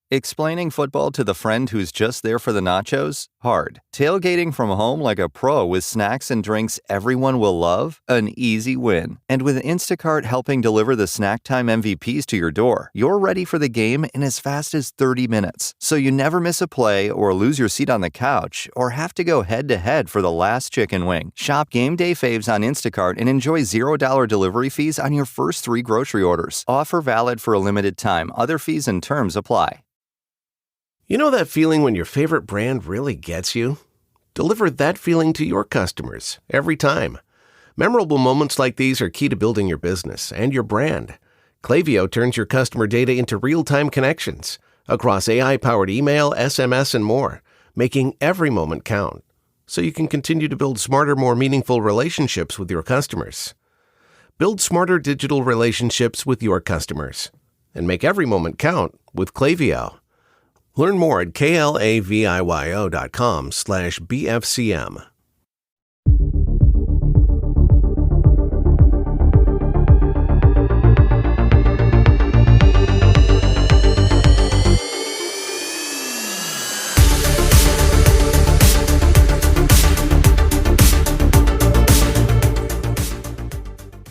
Explaining football to the friend who's just there for the nachos? Hard. Tailgating from home like a pro with snacks and drinks everyone will love? An easy win. And with Instacart helping deliver the snack time MVPs to your door, you're ready for the game in as fast as 30 minutes. So you never miss a play or lose your seat on the couch or have to go head-to-head for the last chicken wing. Shop Game Day Faves on Instacart and enjoy $0 delivery fees on your first 3 grocery orders. Offer valid for a limited time. Other fees and terms apply. You know that feeling when your favorite brand really gets you? Deliver that feeling to your customers every time. Memorable moments like these are key to building your business and your brand. Klaviyo turns your customer data into real-time connections across AI-powered email, SMS, and more, making every moment count so you can continue to build smarter, more meaningful relationships with your customers. Build smarter digital relationships with your customers and make every moment count with Klaviyo. Learn more at klaviyo.com/BFCM.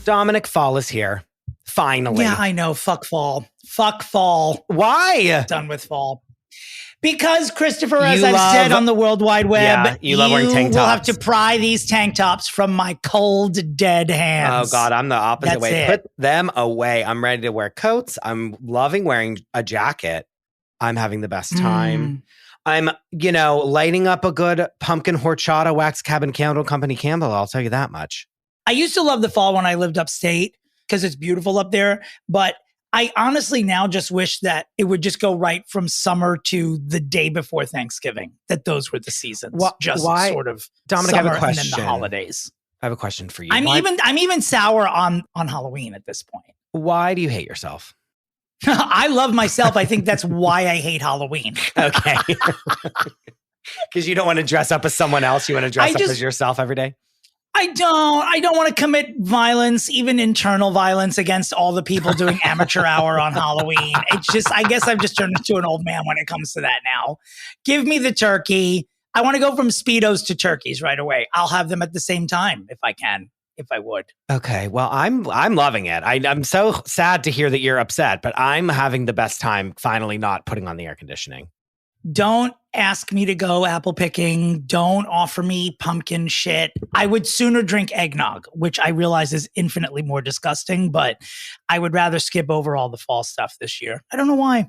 Dominick, fall is here. Finally. Yeah, I know. Fuck fall. Fuck fall. Why? Done with fall. Because, Christopher, as I've said on the World Wide Web, you love wearing tank tops. will have to pry these tank tops from my cold, dead hands. Oh, God, I'm the opposite That's way. it. Put them away. I'm ready to wear coats. I'm loving wearing a jacket. I'm having the best time. I'm, lighting up a good pumpkin horchata wax cabin candle company candle. I'll tell you that much. I used to love the fall when I lived upstate because it's beautiful up there, but I honestly now just wish that it would just go right from summer to the day before Thanksgiving, that those were the seasons. Why? Sort of Dominick, I have a summer question. and then the holidays. I have a question for you. I'm even sour on Halloween at this point. Why do you hate yourself? I love myself. I think that's why I hate Halloween. Okay. Because you don't want to dress up as someone else. You want to dress up as yourself every day? I don't want to commit violence, even internal violence, against all the people doing amateur hour on Halloween. It's just, I guess I've just turned into an old man when it comes to that now. Give me the turkey. I want to go from Speedos to turkeys right away. I'll have them at the same time if I can, if I would. Okay. Well, I'm loving it. I'm so sad to hear that you're upset, but I'm having the best time finally not putting on the air conditioning. Don't ask me to go apple picking. Don't offer me pumpkin shit. I would sooner drink eggnog, which I realize is infinitely more disgusting, but I would rather skip over all the fall stuff this year. I don't know why.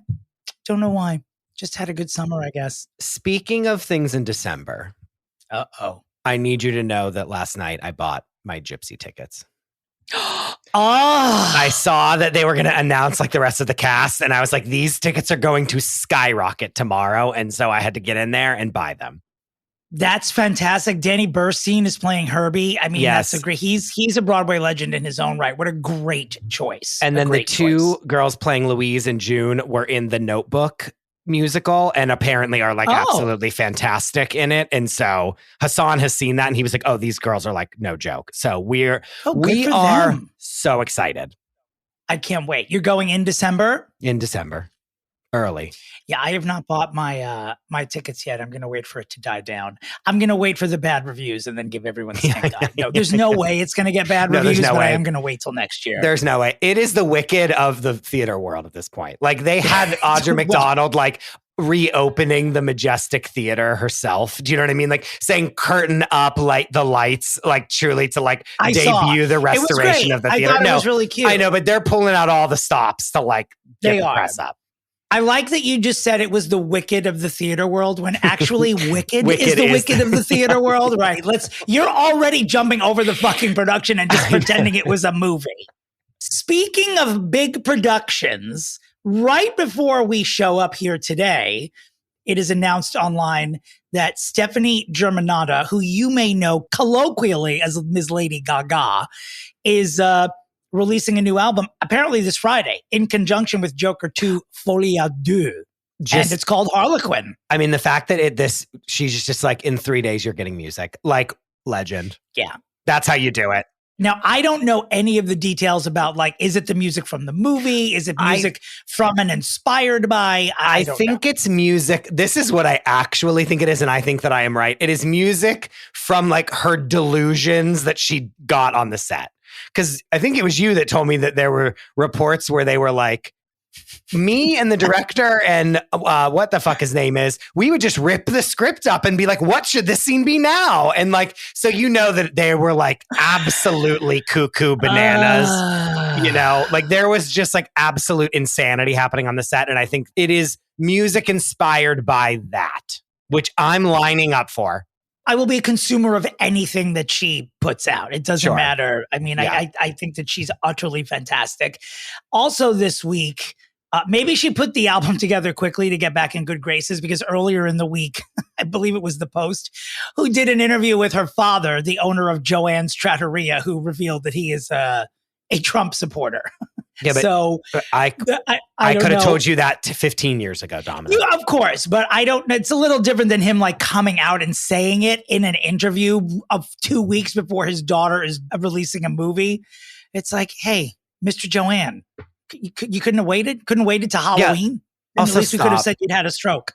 Just had a good summer, I guess. Speaking of things in December. Uh-oh. I need you to know that last night I bought my Gypsy tickets. I saw that they were going to announce like the rest of the cast, and I was like, these tickets are going to skyrocket tomorrow, and so I had to get in there and buy them. That's fantastic. Danny Burstein is playing Herbie. I mean, yes. That's a great. He's a Broadway legend in his own right. What a great choice. And then the two girls playing Louise and June were in the Notebook musical and apparently are like absolutely fantastic in it. And so Hassan has seen that and he was like, oh, these girls are like no joke. So we are so excited. I can't wait. You're going in December? In December. Early. Yeah, I have not bought my my tickets yet. I'm going to wait for it to die down. I'm going to wait for the bad reviews and then give everyone the stink eye. No, there's no way it's going to get bad reviews, but I am going to wait till next year. There's no way. It is the Wicked of the theater world at this point. Like they had Audra McDonald like reopening the Majestic Theater herself. Do you know what I mean? Like saying curtain up, light the lights, like truly to like debut the restoration of the theater. I thought it was really cute. I know, but they're pulling out all the stops to like get the press up. I like that you just said it was the Wicked of the theater world when actually Wicked is the Wicked of the theater world. Right. You're already jumping over the fucking production and just pretending it was a movie. Speaking of big productions, right before we show up here today, it is announced online that Stephanie Germanotta, who you may know colloquially as Ms. Lady Gaga, is releasing a new album apparently this Friday in conjunction with Joker 2 Folie à Deux. And it's called Harlequin. I mean, the fact that she's just like in 3 days you're getting music, like legend. Yeah. That's how you do it. Now, I don't know any of the details about, like, is it the music from the movie? Is it music from and inspired by? I think it's music. This is what I actually think it is, and I think that I am right. It is music from, like, her delusions that she got on the set. Because I think it was you that told me that there were reports where they were like, me and the director and what the fuck his name is, we would just rip the script up and be like, what should this scene be now? And like, so you know that they were like absolutely cuckoo bananas, you know, like there was just like absolute insanity happening on the set. And I think it is music inspired by that, which I'm lining up for. I will be a consumer of anything that she puts out. It doesn't matter. I mean, I think that she's utterly fantastic. Also this week, maybe she put the album together quickly to get back in good graces, because earlier in the week, I believe it was The Post, who did an interview with her father, the owner of Joanne's Trattoria, who revealed that he is a Trump supporter. Yeah, but so I could have told you that 15 years ago, Dominic. Yeah, of course, but I don't. It's a little different than him like coming out and saying it in an interview of 2 weeks before his daughter is releasing a movie. It's like, hey, Mr. Joanne, you couldn't have waited? Couldn't have waited to Halloween? Yeah. Also, at least we could have said you'd had a stroke.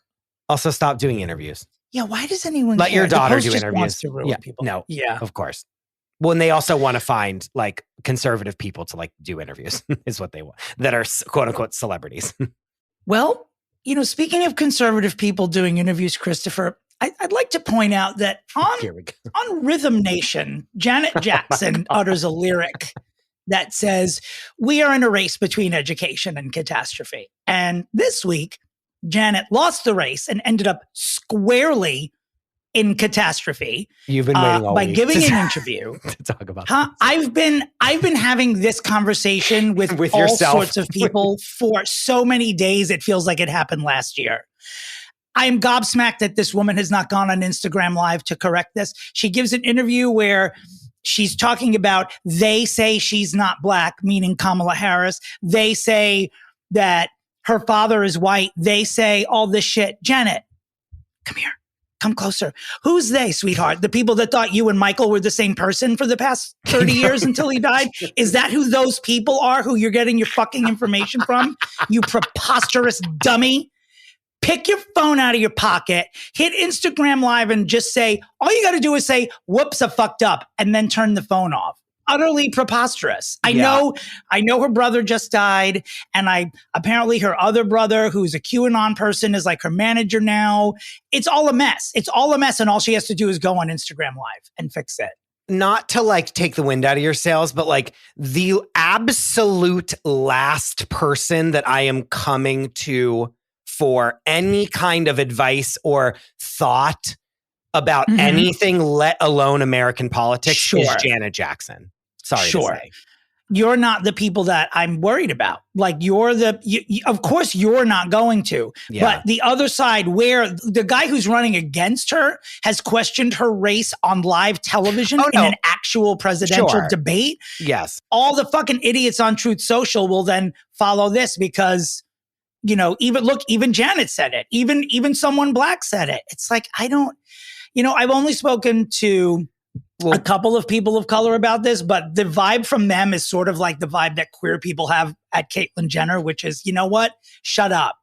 Also, stop doing interviews. Yeah, why does anyone let care? your daughter do just interviews? Wants to ruin people. No, yeah, of course. Well, and they also want to find like conservative people to like do interviews is what they want that are quote unquote celebrities. Well, you know, speaking of conservative people doing interviews, Christopher, I'd like to point out that on Rhythm Nation, Janet Jackson utters a lyric that says, "We are in a race between education and catastrophe." And this week, Janet lost the race and ended up squarely in catastrophe. You've been waiting all by week giving an interview to talk about. I've been having this conversation with all yourself. sorts of people for so many days. It feels like it happened last year. I am gobsmacked that this woman has not gone on Instagram Live to correct this. She gives an interview where she's talking about, they say she's not black, meaning Kamala Harris. They say that her father is white. They say all this shit. Janet, come here. Come closer. Who's they, sweetheart? The people that thought you and Michael were the same person for the past 30 years until he died? Is that who those people are who you're getting your fucking information from? You preposterous dummy. Pick your phone out of your pocket, hit Instagram Live and just say, all you got to do is say, whoops, I fucked up, and then turn the phone off. Utterly preposterous. I know her brother just died, and apparently her other brother, who's a QAnon person, is like her manager now. It's all a mess. It's all a mess, and all she has to do is go on Instagram Live and fix it. Not to like take the wind out of your sails, but like the absolute last person that I am coming to for any kind of advice or thought about anything, let alone American politics, is Janet Jackson. Sorry to say. You're not the people that I'm worried about. Like of course you're not going to, but the other side, where the guy who's running against her has questioned her race on live television in an actual presidential debate. Yes. All the fucking idiots on Truth Social will then follow this because, you know, even Janet said it. Even someone black said it. It's like, I've only spoken to a couple of people of color about this, but the vibe from them is sort of like the vibe that queer people have at Caitlyn Jenner, which is, you know what? Shut up.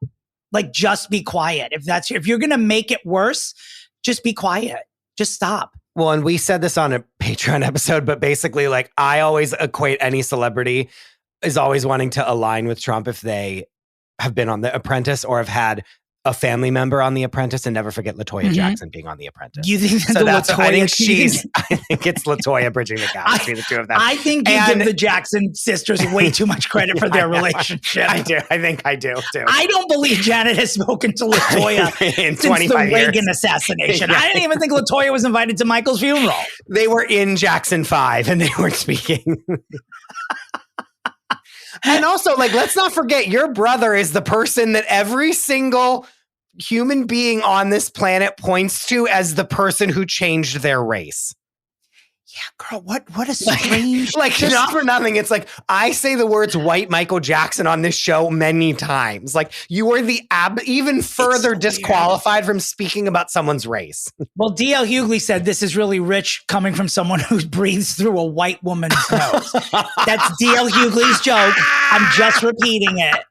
Like, just be quiet. If you're going to make it worse, just be quiet. Just stop. Well, and we said this on a Patreon episode, but basically, like, I always equate any celebrity is always wanting to align with Trump if they have been on The Apprentice or have had a family member on The Apprentice, and never forget LaToya Jackson being on The Apprentice. You think so that's I think it's LaToya bridging the gap between the two of them. I think you give the Jackson sisters way too much credit for their relationship. I do. I think I do too. I don't believe Janet has spoken to LaToya in since 25 the years. Reagan assassination. I didn't even think LaToya was invited to Michael's funeral. They were in Jackson 5 and they weren't speaking. And also, like, let's not forget, your brother is the person that every single human being on this planet points to as the person who changed their race. Yeah, girl, what a strange... Like, not for nothing. It's like, I say the words white Michael Jackson on this show many times. Like, you are the even further disqualified from speaking about someone's race. Well, D.L. Hughley said this is really rich coming from someone who breathes through a white woman's nose. That's D.L. Hughley's joke. I'm just repeating it.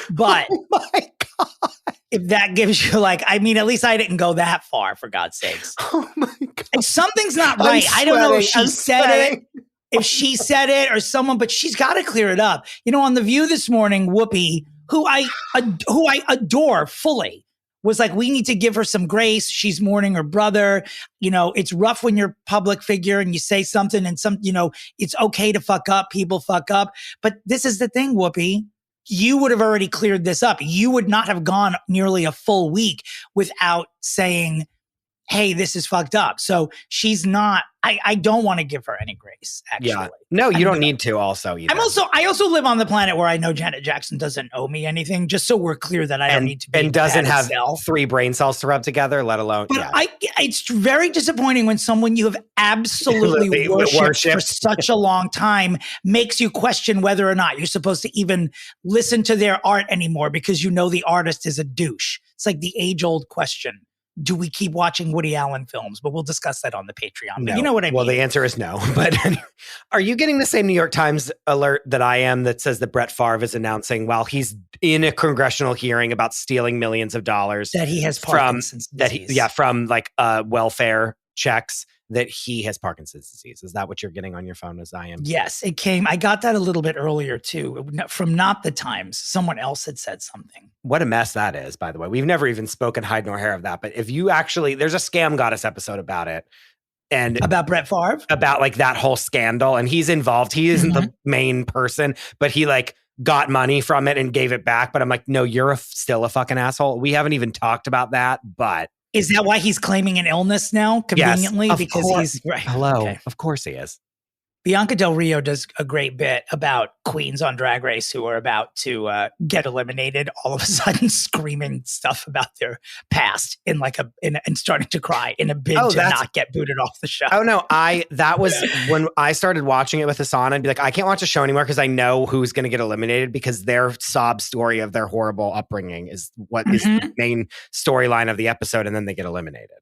But oh my God. If that gives you at least I didn't go that far, for God's sakes. Oh my God. And something's not right. I don't know if she said it or someone, but she's got to clear it up. On The View this morning, Whoopi, who I adore fully, was like, we need to give her some grace. She's mourning her brother. It's rough when you're a public figure and you say something and it's okay to fuck up. People fuck up. But this is the thing, Whoopi. You would have already cleared this up. You would not have gone nearly a full week without saying, hey, this is fucked up. So she's not, I don't want to give her any grace, actually. Yeah. No, you don't need to also either. I also live on the planet where I know Janet Jackson doesn't owe me anything, just so we're clear that I don't need to be. And doesn't have 3 brain cells to rub together, let alone. But it's very disappointing when someone you have absolutely worshipped for such a long time makes you question whether or not you're supposed to even listen to their art anymore because the artist is a douche. It's like the age-old question. Do we keep watching Woody Allen films? But we'll discuss that on the Patreon. No. You know what I mean? Well, the answer is no. But are you getting the same New York Times alert that I am that says that Brett Favre is announcing while he's in a congressional hearing about stealing millions of dollars that he has Parkinson's disease? From welfare checks, that he has Parkinson's disease. Is that what you're getting on your phone as I am? Yes, it came. I got that a little bit earlier too, from not the Times. Someone else had said something. What a mess that is, by the way. We've never even spoken hide nor hair of that. But if you actually, there's a Scam Goddess episode about it. And about Brett Favre? About that whole scandal. And he's involved. He isn't the main person, but he got money from it and gave it back. But I'm like, no, you're still a fucking asshole. We haven't even talked about that, but. Is that why he's claiming an illness now, conveniently? Yes, because he's right. Hello. Okay. Of course he is. Bianca Del Rio does a great bit about queens on Drag Race who are about to get eliminated, all of a sudden screaming stuff about their past and starting to cry in a bid to not get booted off the show. Oh no, that was when I started watching it with Hassan and be like, I can't watch a show anymore because I know who's going to get eliminated because their sob story of their horrible upbringing is what is the main storyline of the episode, and then they get eliminated.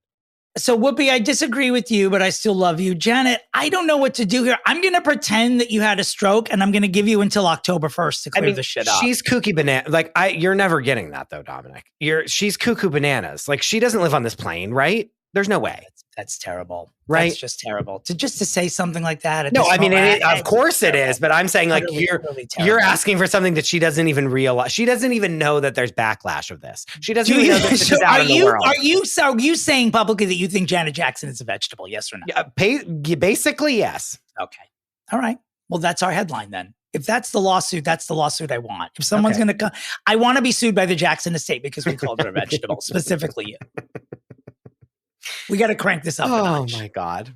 So, Whoopi, I disagree with you, but I still love you. Janet, I don't know what to do here. I'm going to pretend that you had a stroke, and I'm going to give you until October 1st to clear this shit up. She's kooky banana. You're never getting that, though, Dominic. She's cuckoo bananas. She doesn't live on this plane, right? There's no way. That's terrible. Right? That's just terrible. To say something like that. No, I mean, of course it is. But I'm saying you're asking for something that she doesn't even realize. She doesn't even know that there's backlash of this. She doesn't even know that this is out in the world. Are you saying publicly that you think Janet Jackson is a vegetable? Yes or no? Yeah, basically, yes. Okay. All right. Well, that's our headline then. If that's the lawsuit I want. If someone's going to come, I want to be sued by the Jackson estate because we called her a vegetable, specifically you. We got to crank this up. Oh my God.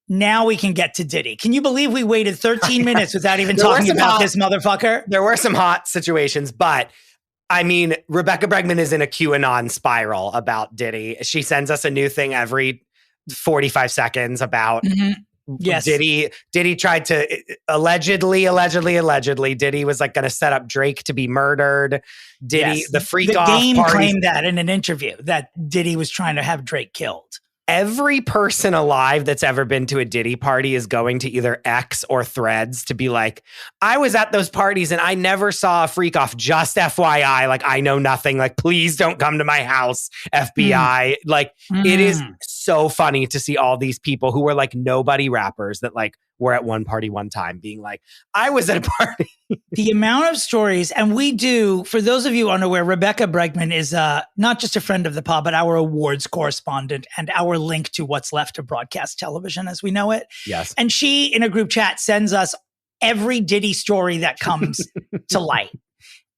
Now we can get to Diddy. Can you believe we waited 13 minutes without even talking about this motherfucker? There were some hot situations, but I mean, Rebecca Bregman is in a QAnon spiral about Diddy. She sends us a new thing every 45 seconds about yes. Diddy tried to allegedly, Diddy was going to set up Drake to be murdered. Diddy, yes. The freak the off game party. Claimed that in an interview that Diddy was trying to have Drake killed. Every person alive that's ever been to a Diddy party is going to either X or Threads to be like, I was at those parties and I never saw a freak off, just FYI. I know nothing. Please don't come to my house, FBI. It is so funny to see all these people who were nobody rappers that were at one party one time being like, I was at a party. The amount of stories, and we do, for those of you unaware, Rebecca Bregman is not just a friend of the pod, but our awards correspondent and our link to what's left of broadcast television as we know it. Yes. And she, in a group chat, sends us every Diddy story that comes to light.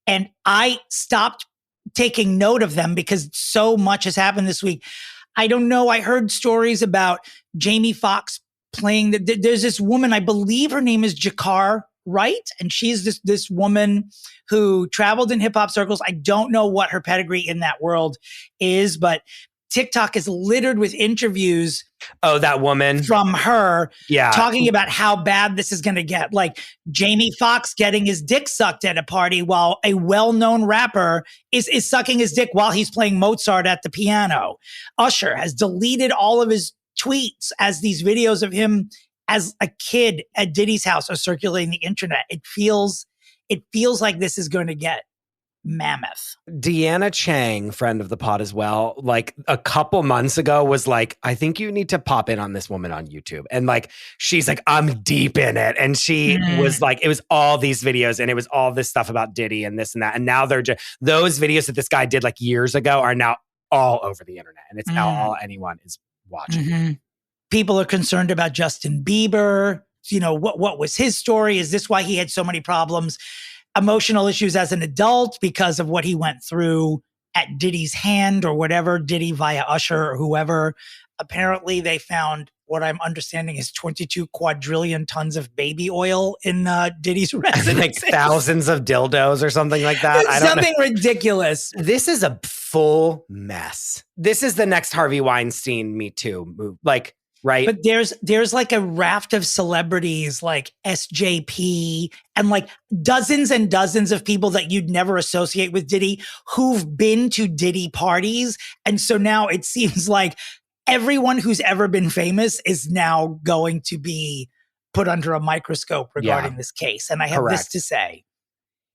And I stopped taking note of them because so much has happened this week. I don't know. I heard stories about Jamie Foxx playing. There's this woman, I believe her name is Jakar Wright, and she's this woman who traveled in hip hop circles. I don't know what her pedigree in that world is, but TikTok is littered with interviews Oh, that woman from her, yeah, talking about how bad this is going to get. Like Jamie Foxx getting his dick sucked at a party while a well-known rapper is sucking his dick while he's playing Mozart at the piano. Usher has deleted all of his tweets as these videos of him as a kid at Diddy's house are circulating the internet. It feels like this is going to get mammoth. Deanna Chang, friend of the pod as well, like a couple months ago was like, I think you need to pop in on this woman on YouTube. And like, she's like, I'm deep in it. And she was like, it was all these videos and it was all this stuff about Diddy and this and that. And now they're just, those videos that this guy did like years ago are now all over the internet. And it's now all anyone is watching. People are concerned about Justin Bieber. You know, what was his story? Is this why he had so many problems? Emotional issues as an adult because of what he went through at Diddy's hand or whatever, Diddy via Usher or whoever. Apparently they found what I'm understanding is 22 quadrillion tons of baby oil in Diddy's residence. Like thousands of dildos or something like that. It's something ridiculous. This is a full mess. This is the next Harvey Weinstein MeToo move. Like, right. But there's like a raft of celebrities like SJP and like dozens and dozens of people that you'd never associate with Diddy who've been to Diddy parties. And so now it seems like everyone who's ever been famous is now going to be put under a microscope regarding this case. And I have this to say.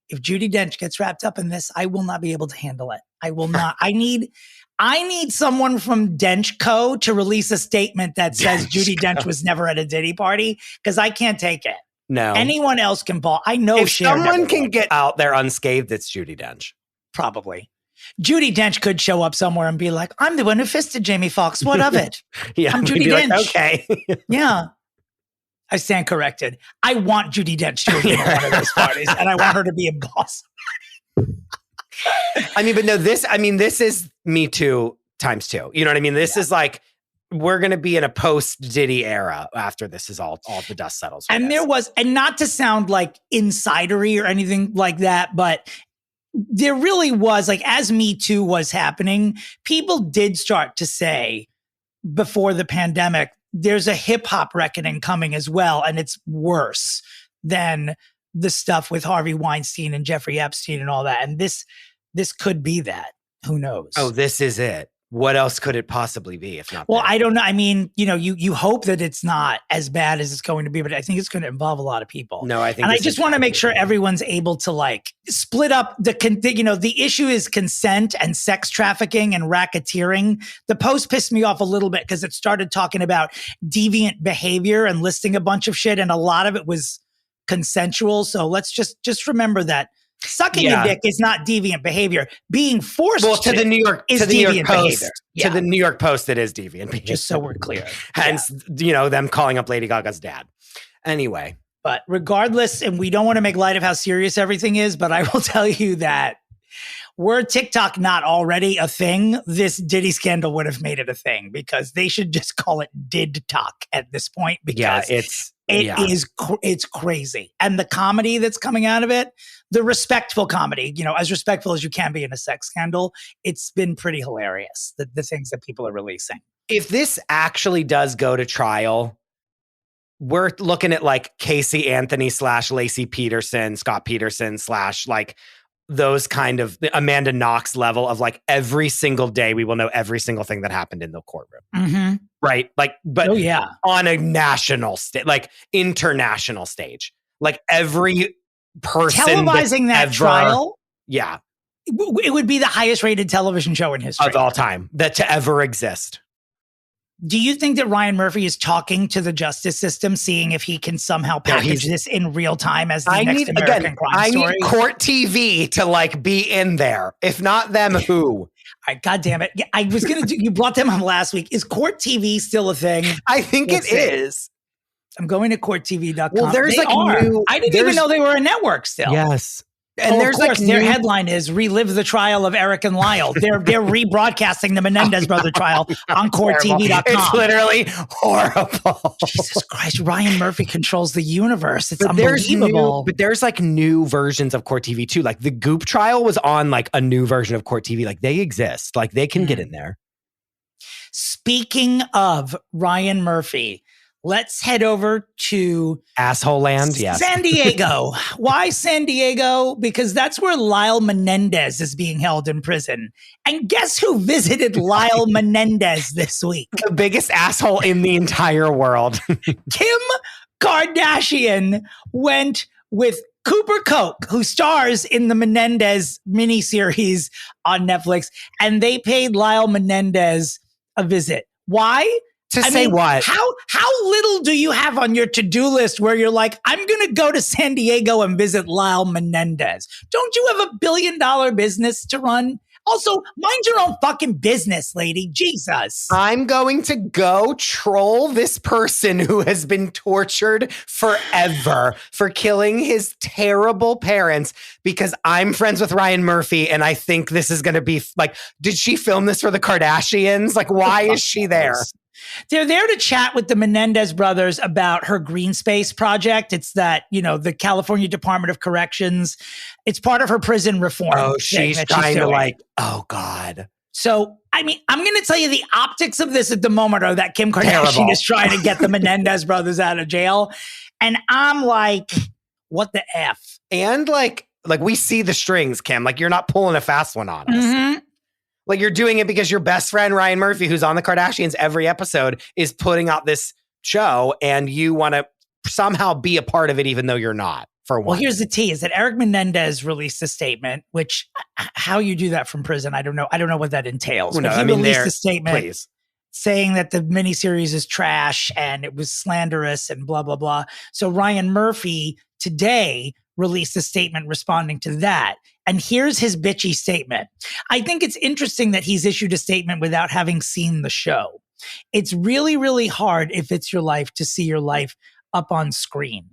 If Judi Dench gets wrapped up in this, I will not be able to handle it. I will not. I need someone from Dench Co. to release a statement that says Judi Dench was never at a Diddy party because I can't take it. No. Anyone else can ball. I know if someone can get out there unscathed, it's Judi Dench. Probably. Judi Dench could show up somewhere and be like, I'm the one who fisted Jamie Foxx. What of it? I'm Judi Dench. Like, okay. Yeah. I stand corrected. I want Judi Dench to have been at one of those parties, and I want her to be a boss. I mean, but no, this is Me Too times 2. You know what I mean? This is like, we're going to be in a post Diddy era after this is all the dust settles. And there was, and not to sound like insidery or anything like that, but there really was, like, as Me Too was happening, people did start to say before the pandemic, there's a hip hop reckoning coming as well. And it's worse than the stuff with Harvey Weinstein and Jeffrey Epstein and all that. And this could be that. Who knows? Oh, this is it. What else could it possibly be if not? Well, I don't know. I mean, you know, you hope that it's not as bad as it's going to be, but I think it's going to involve a lot of people. No, I think, and I just want to make sure everyone's able to like split up the issue is consent and sex trafficking and racketeering. The post pissed me off a little bit because it started talking about deviant behavior and listing a bunch of shit, and a lot of it was consensual. So let's just remember that. Sucking a dick is not deviant behavior. Being forced to the New York is deviant behavior. To the New York Post, it is deviant behavior. Just so we're clear. Hence, you know, them calling up Lady Gaga's dad. Anyway. But regardless, and we don't want to make light of how serious everything is, but I will tell you that were TikTok not already a thing, this Diddy scandal would have made it a thing, because they should just call it DidTok at this point, because it's crazy. And the comedy that's coming out of it, the respectful comedy, you know, as respectful as you can be in a sex scandal, it's been pretty hilarious, the things that people are releasing. If this actually does go to trial, we're looking at like Casey Anthony / Lacey Peterson, Scott Peterson / like those kind of Amanda Knox level of like every single day we will know every single thing that happened in the courtroom. Mm-hmm. Right? Like, but on a national stage, like international stage, like every person televising that trial. Yeah. It would be the highest rated television show in history of all time that to ever exist. Do you think that Ryan Murphy is talking to the justice system, seeing if he can somehow package this in real time as the next American crime story? I need Court TV to like be in there. If not them, who? All right, God damn it. I was going to you brought them up last week. Is Court TV still a thing? I think it is. I'm going to courttv.com. Well, there's I didn't even know they were a network still. Yes. And there's like their headline is "Relive the Trial of Eric and Lyle." They're rebroadcasting the Menendez brother trial on courttv.com. It's literally horrible. Jesus Christ, Ryan Murphy controls the universe. It's unbelievable. But there's like new versions of Court TV too. Like the Goop trial was on like a new version of Court TV. Like they exist. Like they can get in there. Speaking of Ryan Murphy, let's head over to Asshole land. Yes. San Diego. Why San Diego? Because that's where Lyle Menendez is being held in prison. And guess who visited Lyle Menendez this week? The biggest asshole in the entire world. Kim Kardashian went with Cooper Koch, who stars in the Menendez miniseries on Netflix, and they paid Lyle Menendez a visit. Why? I mean, what? How little do you have on your to-do list where you're like, I'm going to go to San Diego and visit Lyle Menendez? Don't you have $1 billion business to run? Also, mind your own fucking business, lady. Jesus. I'm going to go troll this person who has been tortured forever for killing his terrible parents because I'm friends with Ryan Murphy and I think this is going to be like, did she film this for the Kardashians? Like, why is she there? They're there to chat with the Menendez brothers about her green space project. It's that, the California Department of Corrections. It's part of her prison reform. Oh, she's trying to like, oh God. So, I mean, I'm going to tell you the optics of this at the moment are that Kim Kardashian is trying to get the Menendez brothers out of jail. And I'm like, what the F? And like we see the strings, Kim, like you're not pulling a fast one on us. Mm-hmm. Like you're doing it because your best friend, Ryan Murphy, who's on the Kardashians every episode, is putting out this show and you want to somehow be a part of it, even though you're not, for one. Well, here's the tea is that Eric Menendez released a statement, which how you do that from prison, I don't know. I don't know what that entails. Well, but he released a statement saying that the miniseries is trash and it was slanderous and blah, blah, blah. So Ryan Murphy today released a statement responding to that. And here's his bitchy statement. I think it's interesting that he's issued a statement without having seen the show. It's really, really hard if it's your life to see your life up on screen.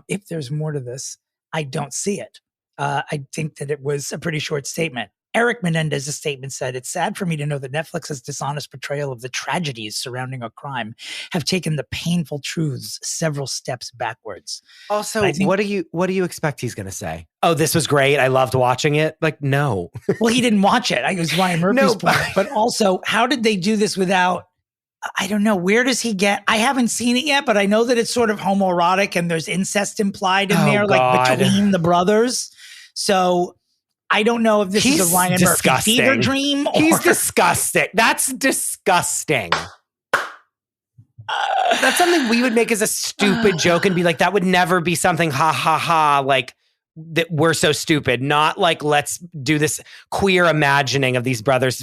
If there's more to this, I don't see it. I think that it was a pretty short statement. Eric Menendez's statement said, "It's sad for me to know that Netflix's dishonest portrayal of the tragedies surrounding a crime have taken the painful truths several steps backwards." Also, what do you expect he's going to say? Oh, this was great. I loved watching it. Like, no. Well, he didn't watch it. I was Ryan Murphy's point. But also, how did they do this without, I don't know, where does he get, I haven't seen it yet, but I know that it's sort of homoerotic and there's incest implied in there, like between the brothers. So I don't know if this is a Ryan Murphy fever dream. He's disgusting. That's disgusting. That's something we would make as a stupid joke and be like, that would never be something, ha, ha, ha, like, that we're so stupid. Not like, let's do this queer imagining of these brothers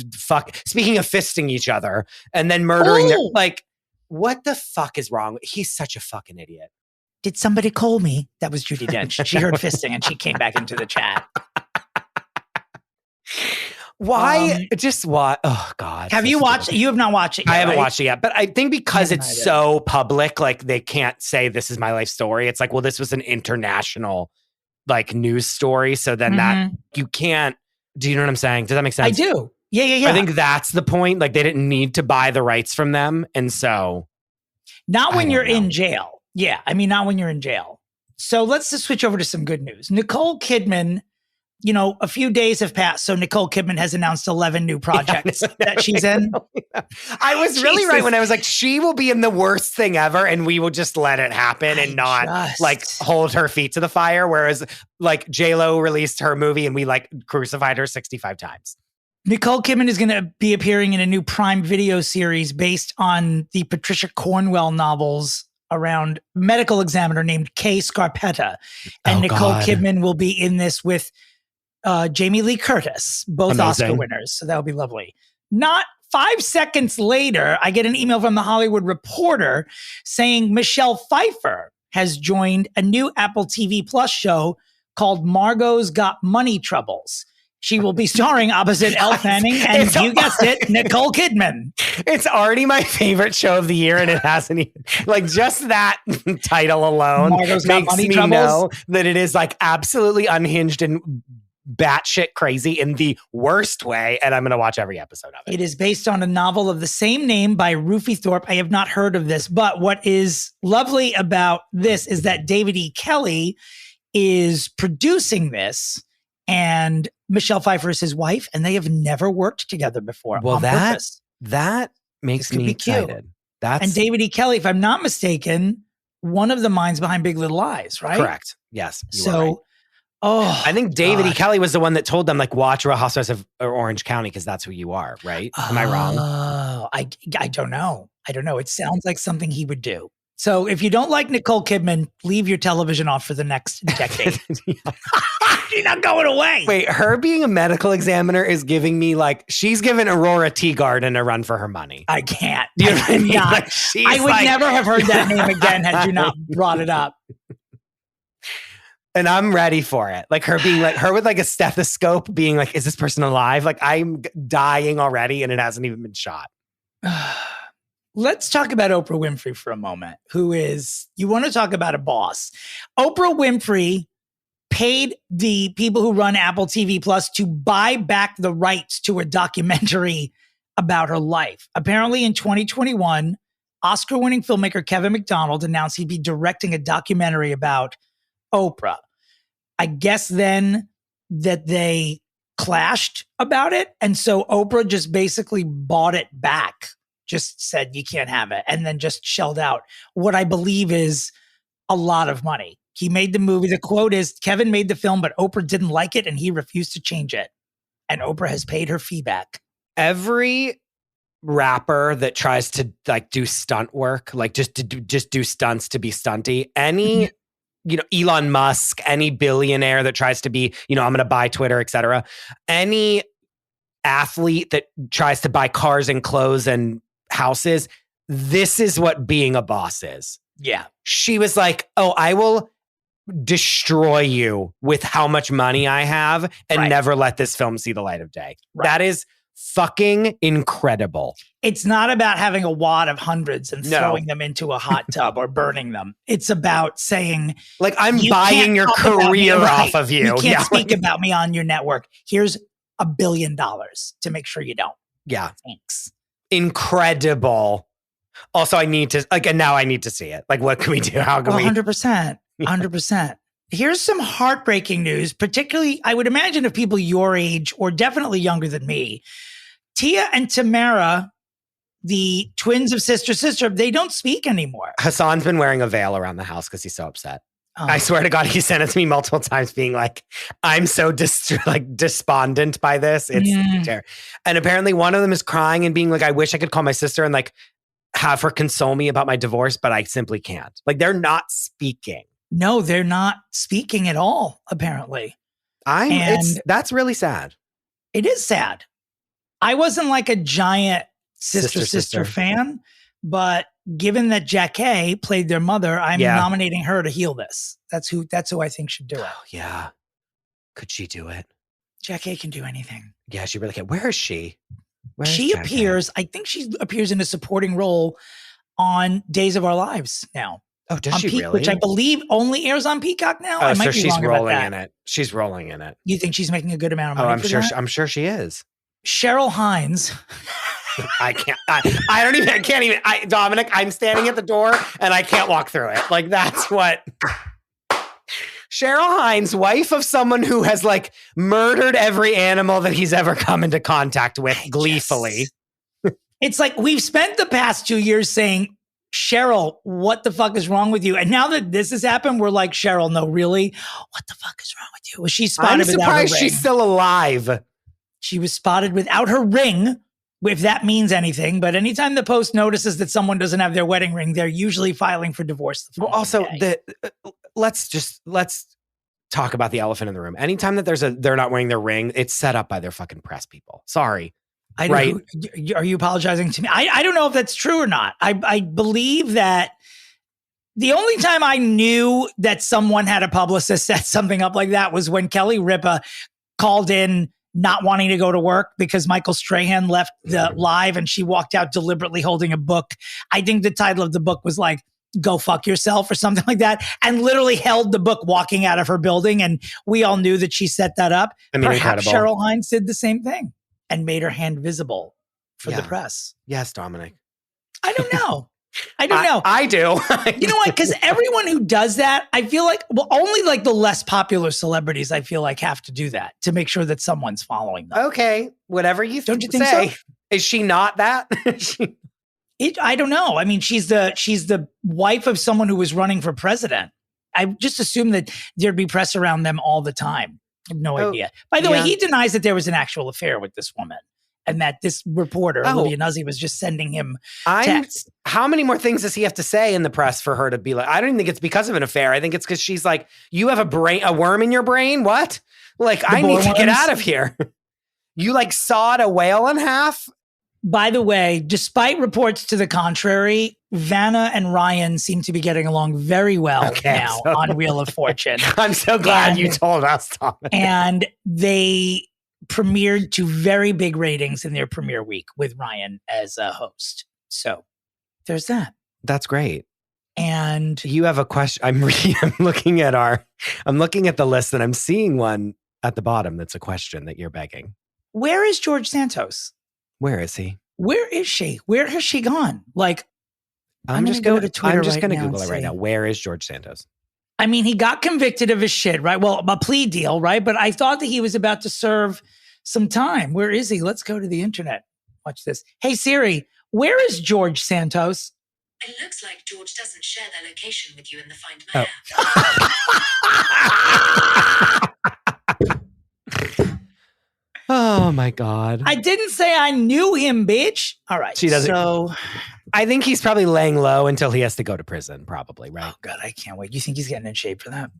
speaking of fisting each other and then murdering their, like, what the fuck is wrong? He's such a fucking idiot. Did somebody call me? That was Judi Dench. She heard fisting and she came back into the chat. Why? Just what? Oh God! Have you watched? You have not watched it yet, I haven't watched it yet, but I think because it's so public, like they can't say this is my life story. It's like, well, this was an international like news story, so then that you can't. Do you know what I'm saying? Does that make sense? I do. Yeah. I think that's the point. Like they didn't need to buy the rights from them, and so not when you're in jail. Yeah, I mean, not when you're in jail. So let's just switch over to some good news. Nicole Kidman. A few days have passed, so Nicole Kidman has announced 11 new projects that she's in. I was really right when I was like, she will be in the worst thing ever, and we will just let it happen and not like hold her feet to the fire. Whereas like J-Lo released her movie and we like crucified her 65 times. Nicole Kidman is going to be appearing in a new Prime Video series based on the Patricia Cornwell novels around medical examiner named Kay Scarpetta. And Nicole Kidman will be in this with Jamie Lee Curtis, both Oscar winners. So that'll be lovely. Not 5 seconds later, I get an email from the Hollywood Reporter saying Michelle Pfeiffer has joined a new Apple TV Plus show called Margot's Got Money Troubles. She will be starring opposite Elle Fanning and, you guessed it, Nicole Kidman. It's already my favorite show of the year, and it hasn't even, like, just that title alone Margot's Got makes Money me Troubles? know that it is like absolutely unhinged and batshit crazy in the worst way, and I'm going to watch every episode of it. It is based on a novel of the same name by Rufy Thorpe. I have not heard of this, but what is lovely about this is that David E. Kelley is producing this, and Michelle Pfeiffer is his wife, and they have never worked together before. Well, purpose. That makes me excited. And David E. Kelley, if I'm not mistaken, one of the minds behind Big Little Lies, right? Correct. Yes. So, I think David E. Kelley was the one that told them, like, watch Real Housewives of Orange County because that's who you are, right? Am I wrong? I don't know. It sounds like something he would do. So if you don't like Nicole Kidman, leave your television off for the next decade. She's not going away. Wait, her being a medical examiner is giving me she's giving Aurora Teagarden a run for her money. I can't. You know what I mean? I would never have heard that name again had you not brought it up. And I'm ready for it. Like her being her with a stethoscope being like, is this person alive? Like I'm dying already and it hasn't even been shot. Let's talk about Oprah Winfrey for a moment, you want to talk about a boss. Oprah Winfrey paid the people who run Apple TV Plus to buy back the rights to a documentary about her life. Apparently in 2021, Oscar-winning filmmaker Kevin McDonald announced he'd be directing a documentary about Oprah. I guess then that they clashed about it. And so Oprah just basically bought it back, just said, you can't have it. And then just shelled out what I believe is a lot of money. He made the movie. The quote is, Kevin made the film, but Oprah didn't like it and he refused to change it. And Oprah has paid her fee back. Every rapper that tries to do stunt work, just do stunts to be stunty, any Elon Musk, any billionaire that tries to be, I'm going to buy Twitter, etc. Any athlete that tries to buy cars and clothes and houses, this is what being a boss is. Yeah. She was like, oh, I will destroy you with how much money I have and never let this film see the light of day. Right. That is fucking incredible. It's not about having a wad of hundreds and throwing them into a hot tub or burning them. It's about saying, I'm buying your career off of you. You can't speak about me on your network. Here's $1 billion to make sure you don't. Yeah. Thanks. Incredible. Also, I need to and now I need to see it. What can we do? How can we? 100%. 100%. Here's some heartbreaking news, particularly, I would imagine, of people your age or definitely younger than me. Tia and Tamara, the twins of sister, they don't speak anymore. Hassan's been wearing a veil around the house because he's so upset. I swear to God, he sent it to me multiple times being like, I'm so despondent by this. It's terrible. And apparently one of them is crying and being like, I wish I could call my sister and have her console me about my divorce, but I simply can't. They're not speaking. No, they're not speaking at all, apparently. That's really sad. It is sad. I wasn't a giant sister fan, but given that Jackie played their mother, I'm nominating her to heal this. That's who I think should do it. Oh, yeah. Could she do it? Jackie can do anything. Yeah, she really can. Where is she? I think she appears in a supporting role on Days of Our Lives now. Oh, does she really? Which I believe only airs on Peacock now. I might be she's wrong rolling about in that. it. She's rolling in it. You think she's making a good amount of money? I'm sure she is. Cheryl Hines. I can't even. Dominic, I'm standing at the door and I can't walk through it. That's what. Cheryl Hines, wife of someone who has murdered every animal that he's ever come into contact with gleefully. It's we've spent the past 2 years saying, Cheryl, what the fuck is wrong with you? And now that this has happened, we're like, Cheryl, no, really? What the fuck is wrong with you? Was she spotted without her ring? I'm surprised she's still alive. She was spotted without her ring, if that means anything. But anytime the Post notices that someone doesn't have their wedding ring, they're usually filing for divorce. Well, also, let's talk about the elephant in the room. Anytime that they're not wearing their ring, it's set up by their fucking press people. Sorry. Right? Are you apologizing to me? I don't know if that's true or not. I believe that the only time I knew that someone had a publicist set something up like that was when Kelly Ripa called in not wanting to go to work because Michael Strahan left the live and she walked out deliberately holding a book. I think the title of the book was Go Fuck Yourself or something like that, and literally held the book walking out of her building. And we all knew that she set that up. Perhaps incredible. Cheryl Hines did the same thing and made her hand visible for the press. Yes, Dominic. I don't know. I don't know. I do. You know what? Because everyone who does that, I feel only the less popular celebrities, I feel have to do that to make sure that someone's following them. Okay. Whatever you don't you think say. so? Is she not that? I don't know. I mean, she's the wife of someone who was running for president. I just assumed that there'd be press around them all the time. I have no idea. By the way, he denies that there was an actual affair with this woman and that this reporter, Olivia Nuzzi, was just sending him texts. How many more things does he have to say in the press for her to be like, I don't even think it's because of an affair. I think it's because she's like, you have a worm in your brain? What? Like, I need to get out of here. You like sawed a whale in half? By the way, despite reports to the contrary, Vanna and Ryan seem to be getting along very well now on Wheel of Fortune. I'm so glad you told us, Tom. And they premiered to very big ratings in their premiere week with Ryan as a host. So there's that. That's great. And you have a question. I'm looking at the list and I'm seeing one at the bottom that's a question that you're begging. Where is George Santos? Where is he? Where is she? Where has she gone? Like, I'm just going to Google it right now. Where is George Santos? I mean, he got convicted of his shit, right? Well, a plea deal, right? But I thought that he was about to serve some time. Where is he? Let's go to the internet. Watch this. Hey, Siri, where is George Santos? It looks like George doesn't share their location with you in the Find My app. Oh my God. I didn't say I knew him, bitch. All right. She doesn't. So I think he's probably laying low until he has to go to prison, probably, right? Oh God, I can't wait. You think he's getting in shape for that?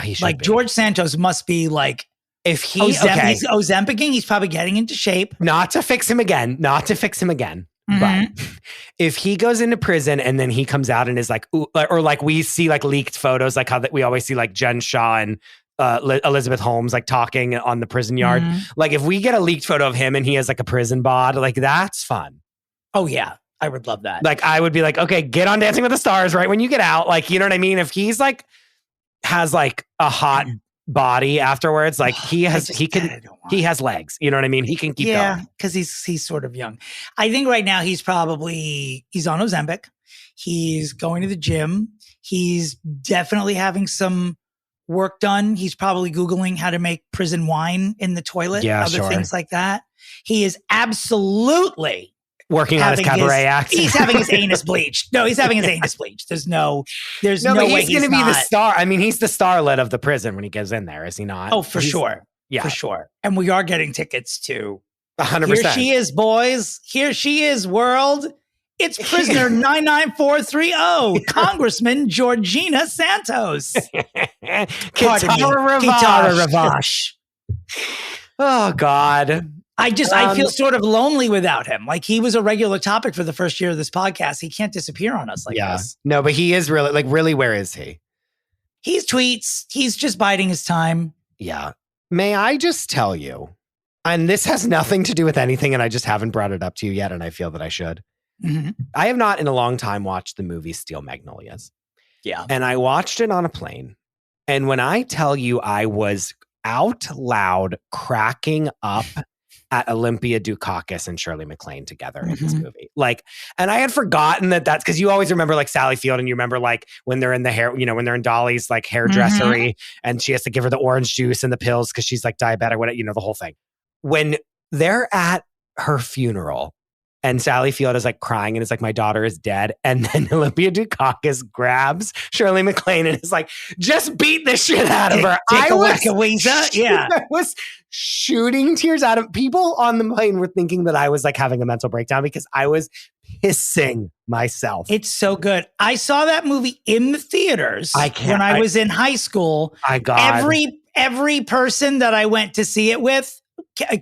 He should like be. George Santos must be like, if he he's Ozempicing, he's probably getting into shape. Not to fix him again. Mm-hmm. But if he goes into prison and then he comes out and is like, ooh, or like we see like leaked photos, like how that we always see like Jen Shah and Elizabeth Holmes like talking on the prison yard. Mm-hmm. Like if we get a leaked photo of him and he has like a prison bod, like that's fun. Oh yeah, I would love that. Like I would be like, okay, get on Dancing with the Stars right when you get out. Like, you know what I mean? If he's like has like a hot body afterwards, like he has legs. You know what I mean? He can keep going. Because he's sort of young. I think right now he's on Ozempic. He's going to the gym. He's definitely having some work done. He's probably Googling how to make prison wine in the toilet. Things like that. He is absolutely working on his cabaret act. He's having his anus bleached. No, he's having his anus bleached. There's no way he's going to be the star. I mean, he's the starlet of the prison when he goes in there, is he not? Oh, for sure. Yeah. For sure. And we are getting tickets to 100%. Here she is, boys. Here she is, world. It's prisoner 99430, Congressman Georgina Santos. Kitara Ravash. Oh, God. I feel sort of lonely without him. Like he was a regular topic for the first year of this podcast. He can't disappear on us like this. No, but he is really, where is he? He's tweets. He's just biding his time. Yeah. May I just tell you, and this has nothing to do with anything, and I just haven't brought it up to you yet, and I feel that I should. Mm-hmm. I have not in a long time watched the movie Steel Magnolias. Yeah. And I watched it on a plane. And when I tell you I was out loud cracking up at Olympia Dukakis and Shirley MacLaine together in this movie. Like, and I had forgotten that's because you always remember like Sally Field and you remember like when they're in the hair, when they're in Dolly's like hairdressery and she has to give her the orange juice and the pills because she's like diabetic, whatever, the whole thing. When they're at her funeral and Sally Field is like crying and is like, my daughter is dead. And then Olympia Dukakis grabs Shirley MacLaine and is like, just beat the shit out of her. I was shooting tears out of people on the plane were thinking that I was like having a mental breakdown because I was pissing myself. It's so good. I saw that movie in the theaters when I was in high school. Every person that I went to see it with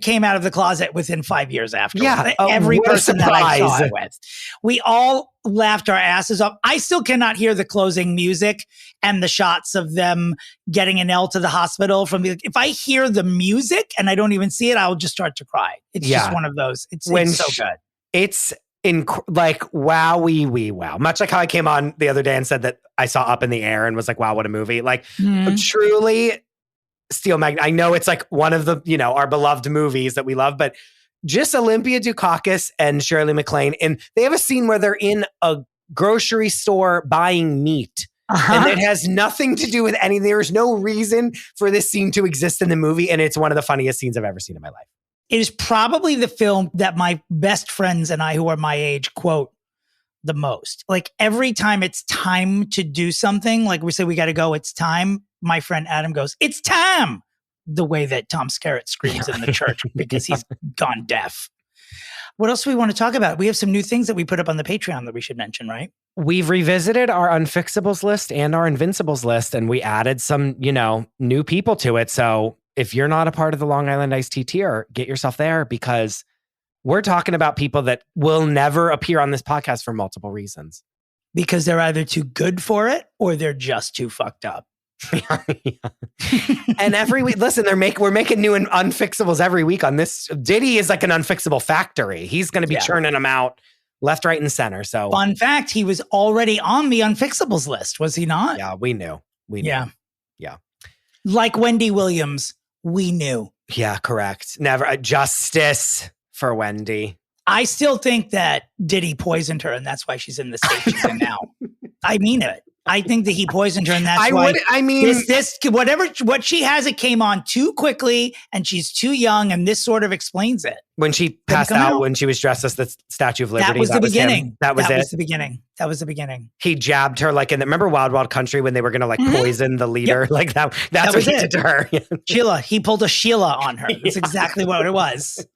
came out of the closet within 5 years after. Yeah, every person that I saw it with. We all laughed our asses off. I still cannot hear the closing music and the shots of them getting an L to the hospital if I hear the music and I don't even see it, I'll just start to cry. It's just one of those. It's so good. It's like wow, wow. Much like how I came on the other day and said that I saw Up in the Air and was like, wow, what a movie. Like truly Steel Magnet. I know it's like one of the, our beloved movies that we love, but just Olympia Dukakis and Shirley MacLaine. And they have a scene where they're in a grocery store buying meat. And it has nothing to do with anything. There's no reason for this scene to exist in the movie. And it's one of the funniest scenes I've ever seen in my life. It is probably the film that my best friends and I, who are my age, quote the most. Like every time it's time to do something, like we say we got to go, it's time. My friend Adam goes, it's time. The way that Tom Skerritt screams in the church because he's gone deaf. What else do we want to talk about? We have some new things that we put up on the Patreon that we should mention, right? We've revisited our Unfixables list and our Invincibles list, and we added some, new people to it. So if you're not a part of the Long Island Iced Tea tier, get yourself there, because we're talking about people that will never appear on this podcast for multiple reasons. Because they're either too good for it or they're just too fucked up. And every week, listen, we're making new Unfixables every week on this. Diddy is like an unfixable factory. He's going to be churning them out left, right, and center. So, fun fact, he was already on the Unfixables list, was he not? Yeah, we knew. Yeah. Like Wendy Williams, we knew. Yeah, correct. Never justice for Wendy. I still think that Diddy poisoned her, and that's why she's in the state she's in now. I mean it. I think that he poisoned her, and that's what she has, it came on too quickly, and she's too young, and this sort of explains it. When she passed out, when she was dressed as the Statue of Liberty, that was the beginning. Him. That was the beginning. That was the beginning. He jabbed her remember Wild Wild Country when they were going to poison the leader? Yep. Like that. That's what he did to her. Sheila. He pulled a Sheila on her. That's exactly what it was.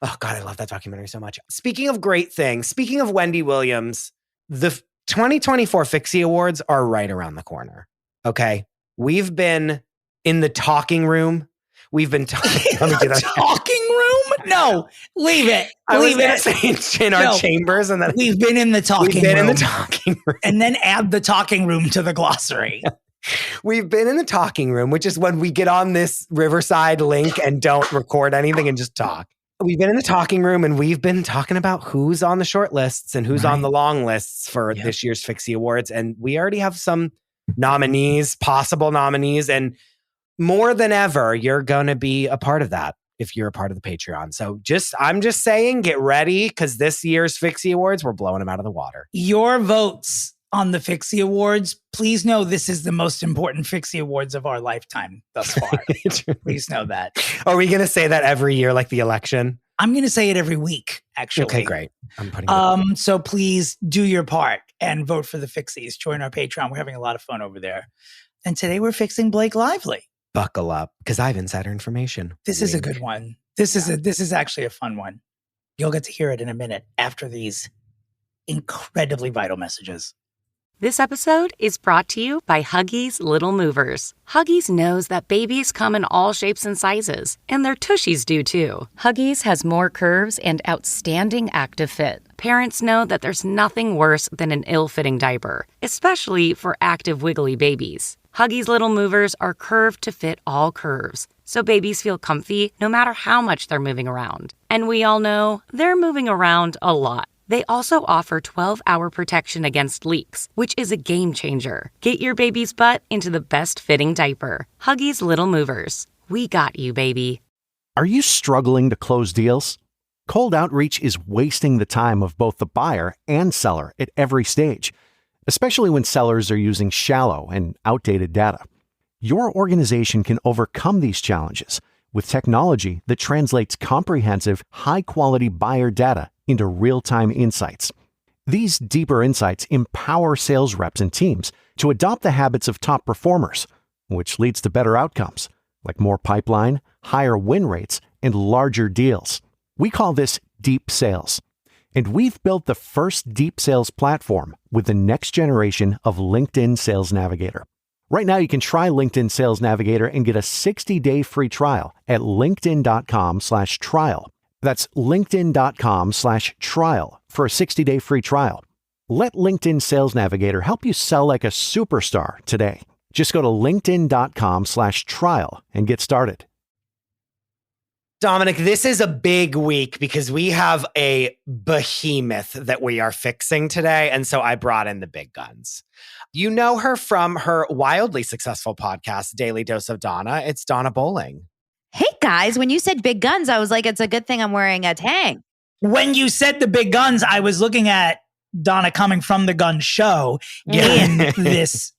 Oh God, I love that documentary so much. Speaking of great things, speaking of Wendy Williams, the 2024 Fixie Awards are right around the corner. Okay. We've been in the talking room. We've been talking room? No, leave it. Leave it. In our chambers. And then we've been in the talking room. We've been in the talking room. And then add the talking room to the glossary. We've been in the talking room, which is when we get on this Riverside link and don't record anything and just talk. We've been in the talking room, and we've been talking about who's on the short lists and who's on the long lists for this year's Fixie Awards. And we already have some possible nominees. And more than ever, you're going to be a part of that if you're a part of the Patreon. So I'm just saying, get ready, because this year's Fixie Awards, we're blowing them out of the water. Your votes on the Fixie Awards, please know this is the most important Fixie Awards of our lifetime thus far. Please know that. Are we going to say that every year, like the election? I'm going to say it every week, actually. Okay, great. I'm putting it so please do your part and vote for the Fixies. Join our Patreon. We're having a lot of fun over there. And today we're fixing Blake Lively. Buckle up, because I have insider information. This is a good one. This is actually a fun one. You'll get to hear it in a minute after these incredibly vital messages. This episode is brought to you by Huggies Little Movers. Huggies knows that babies come in all shapes and sizes, and their tushies do too. Huggies has more curves and outstanding active fit. Parents know that there's nothing worse than an ill-fitting diaper, especially for active, wiggly babies. Huggies Little Movers are curved to fit all curves, so babies feel comfy no matter how much they're moving around. And we all know they're moving around a lot. They also offer 12-hour protection against leaks, which is a game changer. Get your baby's butt into the best fitting diaper. Huggies Little Movers. We got you, baby. Are you struggling to close deals? Cold outreach is wasting the time of both the buyer and seller at every stage, especially when sellers are using shallow and outdated data. Your organization can overcome these challenges with technology that translates comprehensive, high-quality buyer data into real-time insights. These deeper insights empower sales reps and teams to adopt the habits of top performers, which leads to better outcomes, like more pipeline, higher win rates, and larger deals. We call this deep sales. And we've built the first deep sales platform with the next generation of LinkedIn Sales Navigator. Right now, you can try LinkedIn Sales Navigator and get a 60-day free trial at linkedin.com/trial. That's linkedin.com/trial for a 60-day free trial. Let LinkedIn Sales Navigator help you sell like a superstar today. Just go to linkedin.com/trial and get started. Dominick, this is a big week because we have a behemoth that we are fixing today. And so I brought in the big guns. You know her from her wildly successful podcast, Daily Dose of Donna. It's Donna Bowling. Hey guys, when you said big guns, I was like, it's a good thing I'm wearing a tank. When you said the big guns, I was looking at Donna coming from the gun show in this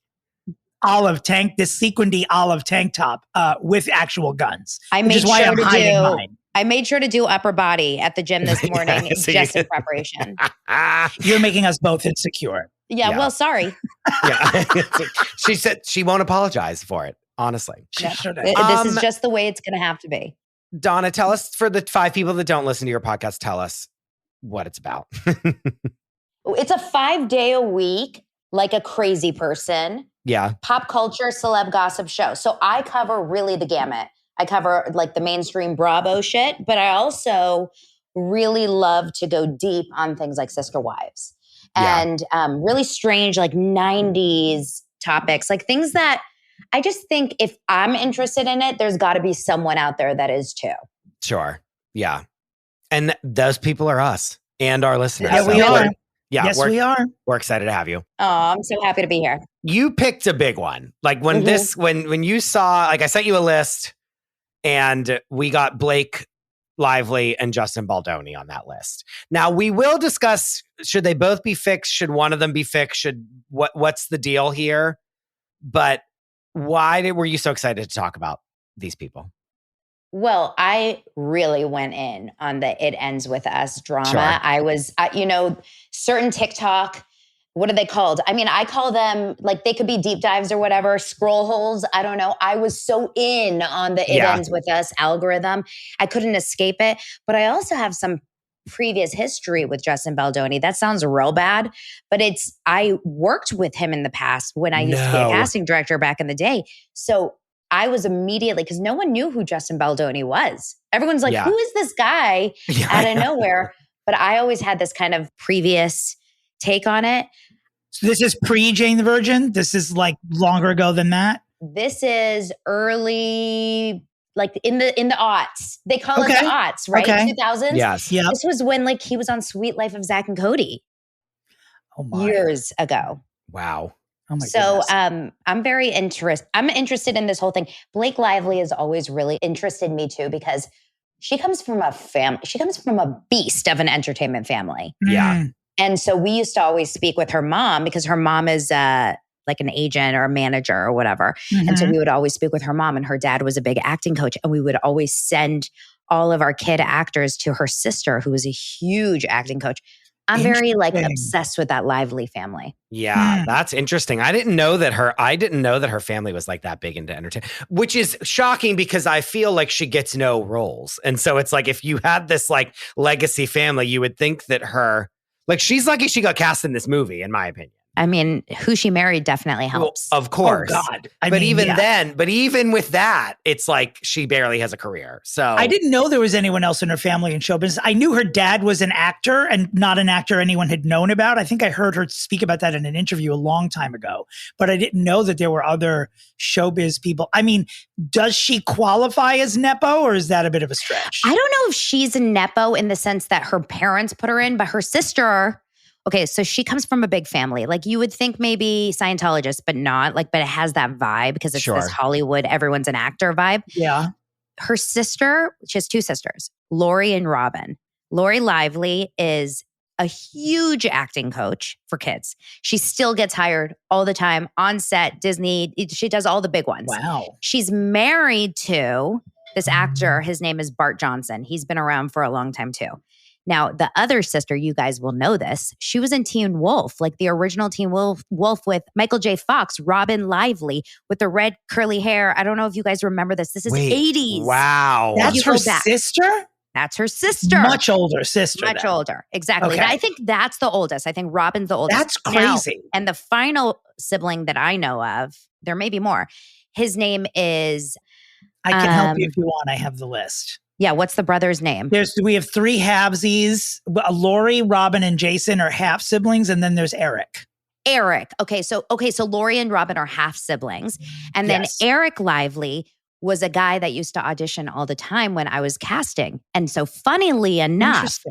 sequinedy olive tank top with actual guns. I made sure to do I made sure to do upper body at the gym this morning just in preparation. You're making us both insecure. Yeah, well, sorry. Yeah. She said she won't apologize for it, honestly. She should have. This is just the way it's going to have to be. Donna, tell us, for the 5 people that don't listen to your podcast, tell us what it's about. It's a 5-day a week, like a crazy person. Yeah. Pop culture, celeb gossip show. So I cover really the gamut. I cover like the mainstream Bravo shit, but I also really love to go deep on things like Sister Wives and really strange like 90s topics, like things that I just think if I'm interested in it, there's got to be someone out there that is too. Sure. Yeah. And those people are us and our listeners. Yeah, we are. Yeah, yes, we are. We're excited to have you. Oh, I'm so happy to be here. You picked a big one. Like when when you saw, like I sent you a list and we got Blake Lively and Justin Baldoni on that list. Now we will discuss, should they both be fixed? Should one of them be fixed? What's the deal here? But why were you so excited to talk about these people? Well, I really went in on the It Ends With Us drama. Sure. I was, certain TikTok, what are they called? I mean, I call them, like, they could be deep dives or whatever, scroll holes. I don't know. I was so in on the It Ends With Us algorithm. I couldn't escape it. But I also have some previous history with Justin Baldoni. That sounds real bad, but I worked with him in the past when I used to be a casting director back in the day. So I was immediately, because no one knew who Justin Baldoni was. Everyone's like, who is this guy out of nowhere? But I always had this kind of previous take on it. So this is pre-Jane the Virgin? This is like longer ago than that? This is early, like in the aughts. They call it the aughts, right? Okay. 2000s? Yes. Yep. This was when like he was on Sweet Life of Zach and Cody. Oh my. Years ago. Wow. Oh my So goodness. I'm interested in this whole thing. Blake Lively has always really interested me too, because she comes from a beast of an entertainment family. Yeah. And so we used to always speak with her mom, because her mom is like an agent or a manager or whatever. And so we would always speak with her mom, and her dad was a big acting coach. And we would always send all of our kid actors to her sister, who was a huge acting coach. I'm very like obsessed with that Lively family. Yeah, that's interesting. I didn't know that her family was like that big into entertainment, which is shocking because I feel like she gets no roles. And so it's like, if you had this like legacy family, you would think that she's lucky she got cast in this movie, in my opinion. I mean, who she married definitely helps. Well, of course. Oh God. Even with that, it's like she barely has a career. So I didn't know there was anyone else in her family in show business. I knew her dad was an actor, and not an actor anyone had known about. I think I heard her speak about that in an interview a long time ago, but I didn't know that there were other showbiz people. I mean, does she qualify as Nepo, or is that a bit of a stretch? I don't know if she's a Nepo in the sense that her parents put her in, but her sister... Okay, so she comes from a big family. Like you would think maybe Scientologist, but not. Like, but it has that vibe because it's this Hollywood, everyone's an actor vibe. Yeah. Her sister, she has 2 sisters, Lori and Robin. Lori Lively is a huge acting coach for kids. She still gets hired all the time on set, Disney. She does all the big ones. Wow. She's married to this actor. His name is Bart Johnson. He's been around for a long time too. Now, the other sister, you guys will know this, she was in Teen Wolf, like the original Teen Wolf with Michael J. Fox, Robin Lively with the red curly hair. I don't know if you guys remember this. This is 80s. Wow. That's her sister? That's her sister. Much older sister. Much older. Exactly. Okay. I think that's the oldest. I think Robin's the oldest. That's crazy. Now, and the final sibling that I know of, there may be more. His name is... I can help you if you want. I have the list. Yeah, what's the brother's name? We have 3 halvesies. Lori, Robin, and Jason are half siblings, and then there's Eric. Eric. Okay, so Lori and Robin are half siblings. And then Eric Lively was a guy that used to audition all the time when I was casting. And so funnily enough,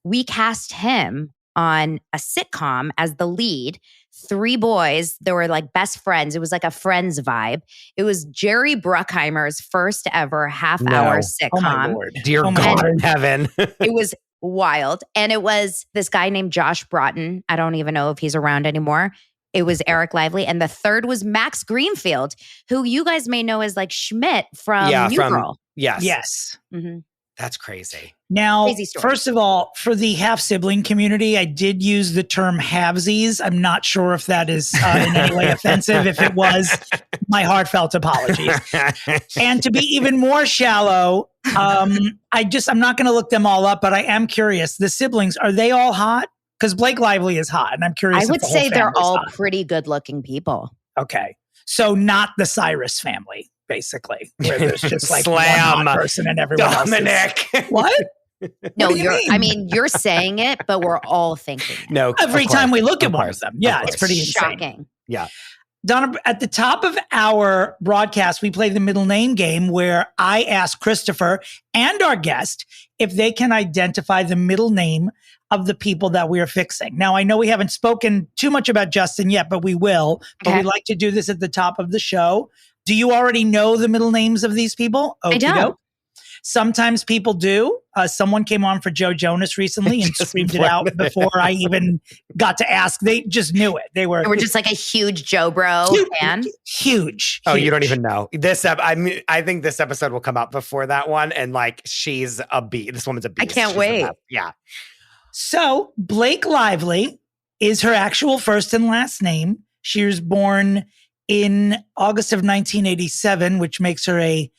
we cast him on a sitcom as the lead. 3 boys, they were like best friends. It was like a Friends vibe. It was Jerry Bruckheimer's first ever half-hour sitcom. Oh my Lord. Dear God in heaven. It was wild. And it was this guy named Josh Broughton. I don't even know if he's around anymore. It was Eric Lively. And the third was Max Greenfield, who you guys may know as like Schmidt from New Girl. Yes. Yes. Mm-hmm. That's crazy. Now, Crazy story. first of all, for the half-sibling community, I did use the term halvesies. I'm not sure if that is in any way offensive. If it was, my heartfelt apologies. And to be even more shallow, I'm not going to look them all up, but I am curious. The siblings, are they all hot? Because Blake Lively is hot, and I'm curious. I would say they're all hot. pretty good-looking people. Okay. So not the Cyrus family, basically, where there's just like Slam. one hot person and everyone Dominick. else is... What? No, What do you mean? you're saying it, but we're all thinking it. No, Every of time course. we look at Of one course. of them. Yeah, Of it's course. pretty insane. Shocking. Yeah. Donna, at the top of our broadcast, we play the middle name game where I ask Christopher and our guest if they can identify the middle name of the people that we are fixing. Now, I know we haven't spoken too much about Justin yet, but we will. But Okay. we like to do this at the top of the show. Do you already know the middle names of these people? I don't. Okey-doke. Sometimes people do. Someone came on for Joe Jonas recently and Just screamed it out before I even got to ask. They just knew it. They were And we're just like a huge Joe Bro fan. huge. Oh, you don't huge. even know. I think this episode will come out before that one. And like, she's a beast. This woman's a beast. can't She's the wait. best. Yeah. So Blake Lively is her actual first and last name. She was born in August of 1987, which makes her a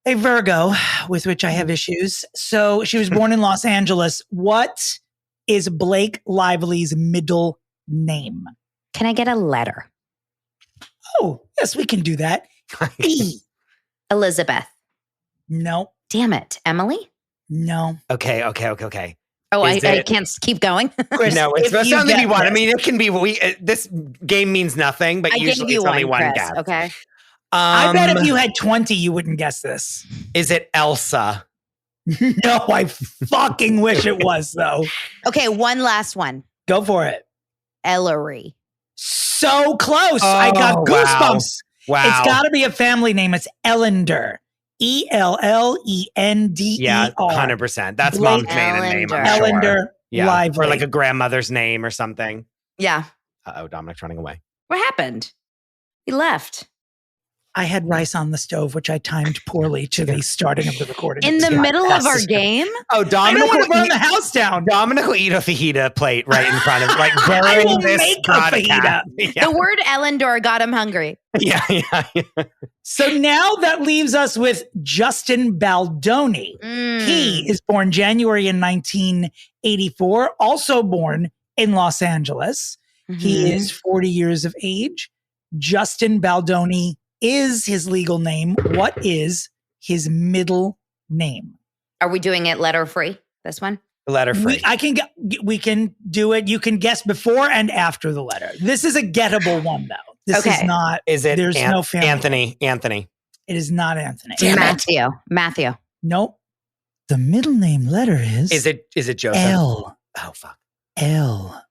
Virgo, with which I have issues. So she was born in Los Angeles. What is Blake Lively's middle name? Can I get a letter? Oh, yes, we can do that. E. Elizabeth. No, Damn it. Emily? no. Okay. Oh, Is I it- can't keep going. Chris, No, it's if you only get be one. I this- mean, it can be. This game means nothing, but I gave usually you it's only one, one Chris. guess. Okay. I bet if you had 20, you wouldn't guess this. Is it Elsa? No, I fucking wish it was, though. Okay, one last one. Go for it. Ellery. So close. I got Oh, goosebumps. Wow. It's got to be a family name. It's Ellender. Ellender. Yeah, 100%. That's Blake mom's maiden name. I'm Ellender. sure. Ellender Yeah, Lively. or like a grandmother's name or something. Yeah. Oh, Dominick's running away. What happened? He left. I had rice on the stove, which I timed poorly to the starting of the recording. In the middle of our game? Oh, I don't Dominick want to will burn eat, the house down. Dominick will eat a fajita plate right in front of, like, I during will this make a broadcast. The word Ellendor got him hungry. Yeah. So now that leaves us with Justin Baldoni. Mm. He is born January in 1984, also born in Los Angeles. He Mhm. is 40 years of age. Justin Baldoni is his legal name. What is his middle name? Are we doing it letter free? This one? Letter free. We can do it. You can guess before and after the letter. This is a gettable one, though. This is Okay. not. Is it There's no family. Anthony. It is not Anthony. Damn it. Matthew. Nope. The middle name letter is. Is it Joseph? L. Oh, fuck. L.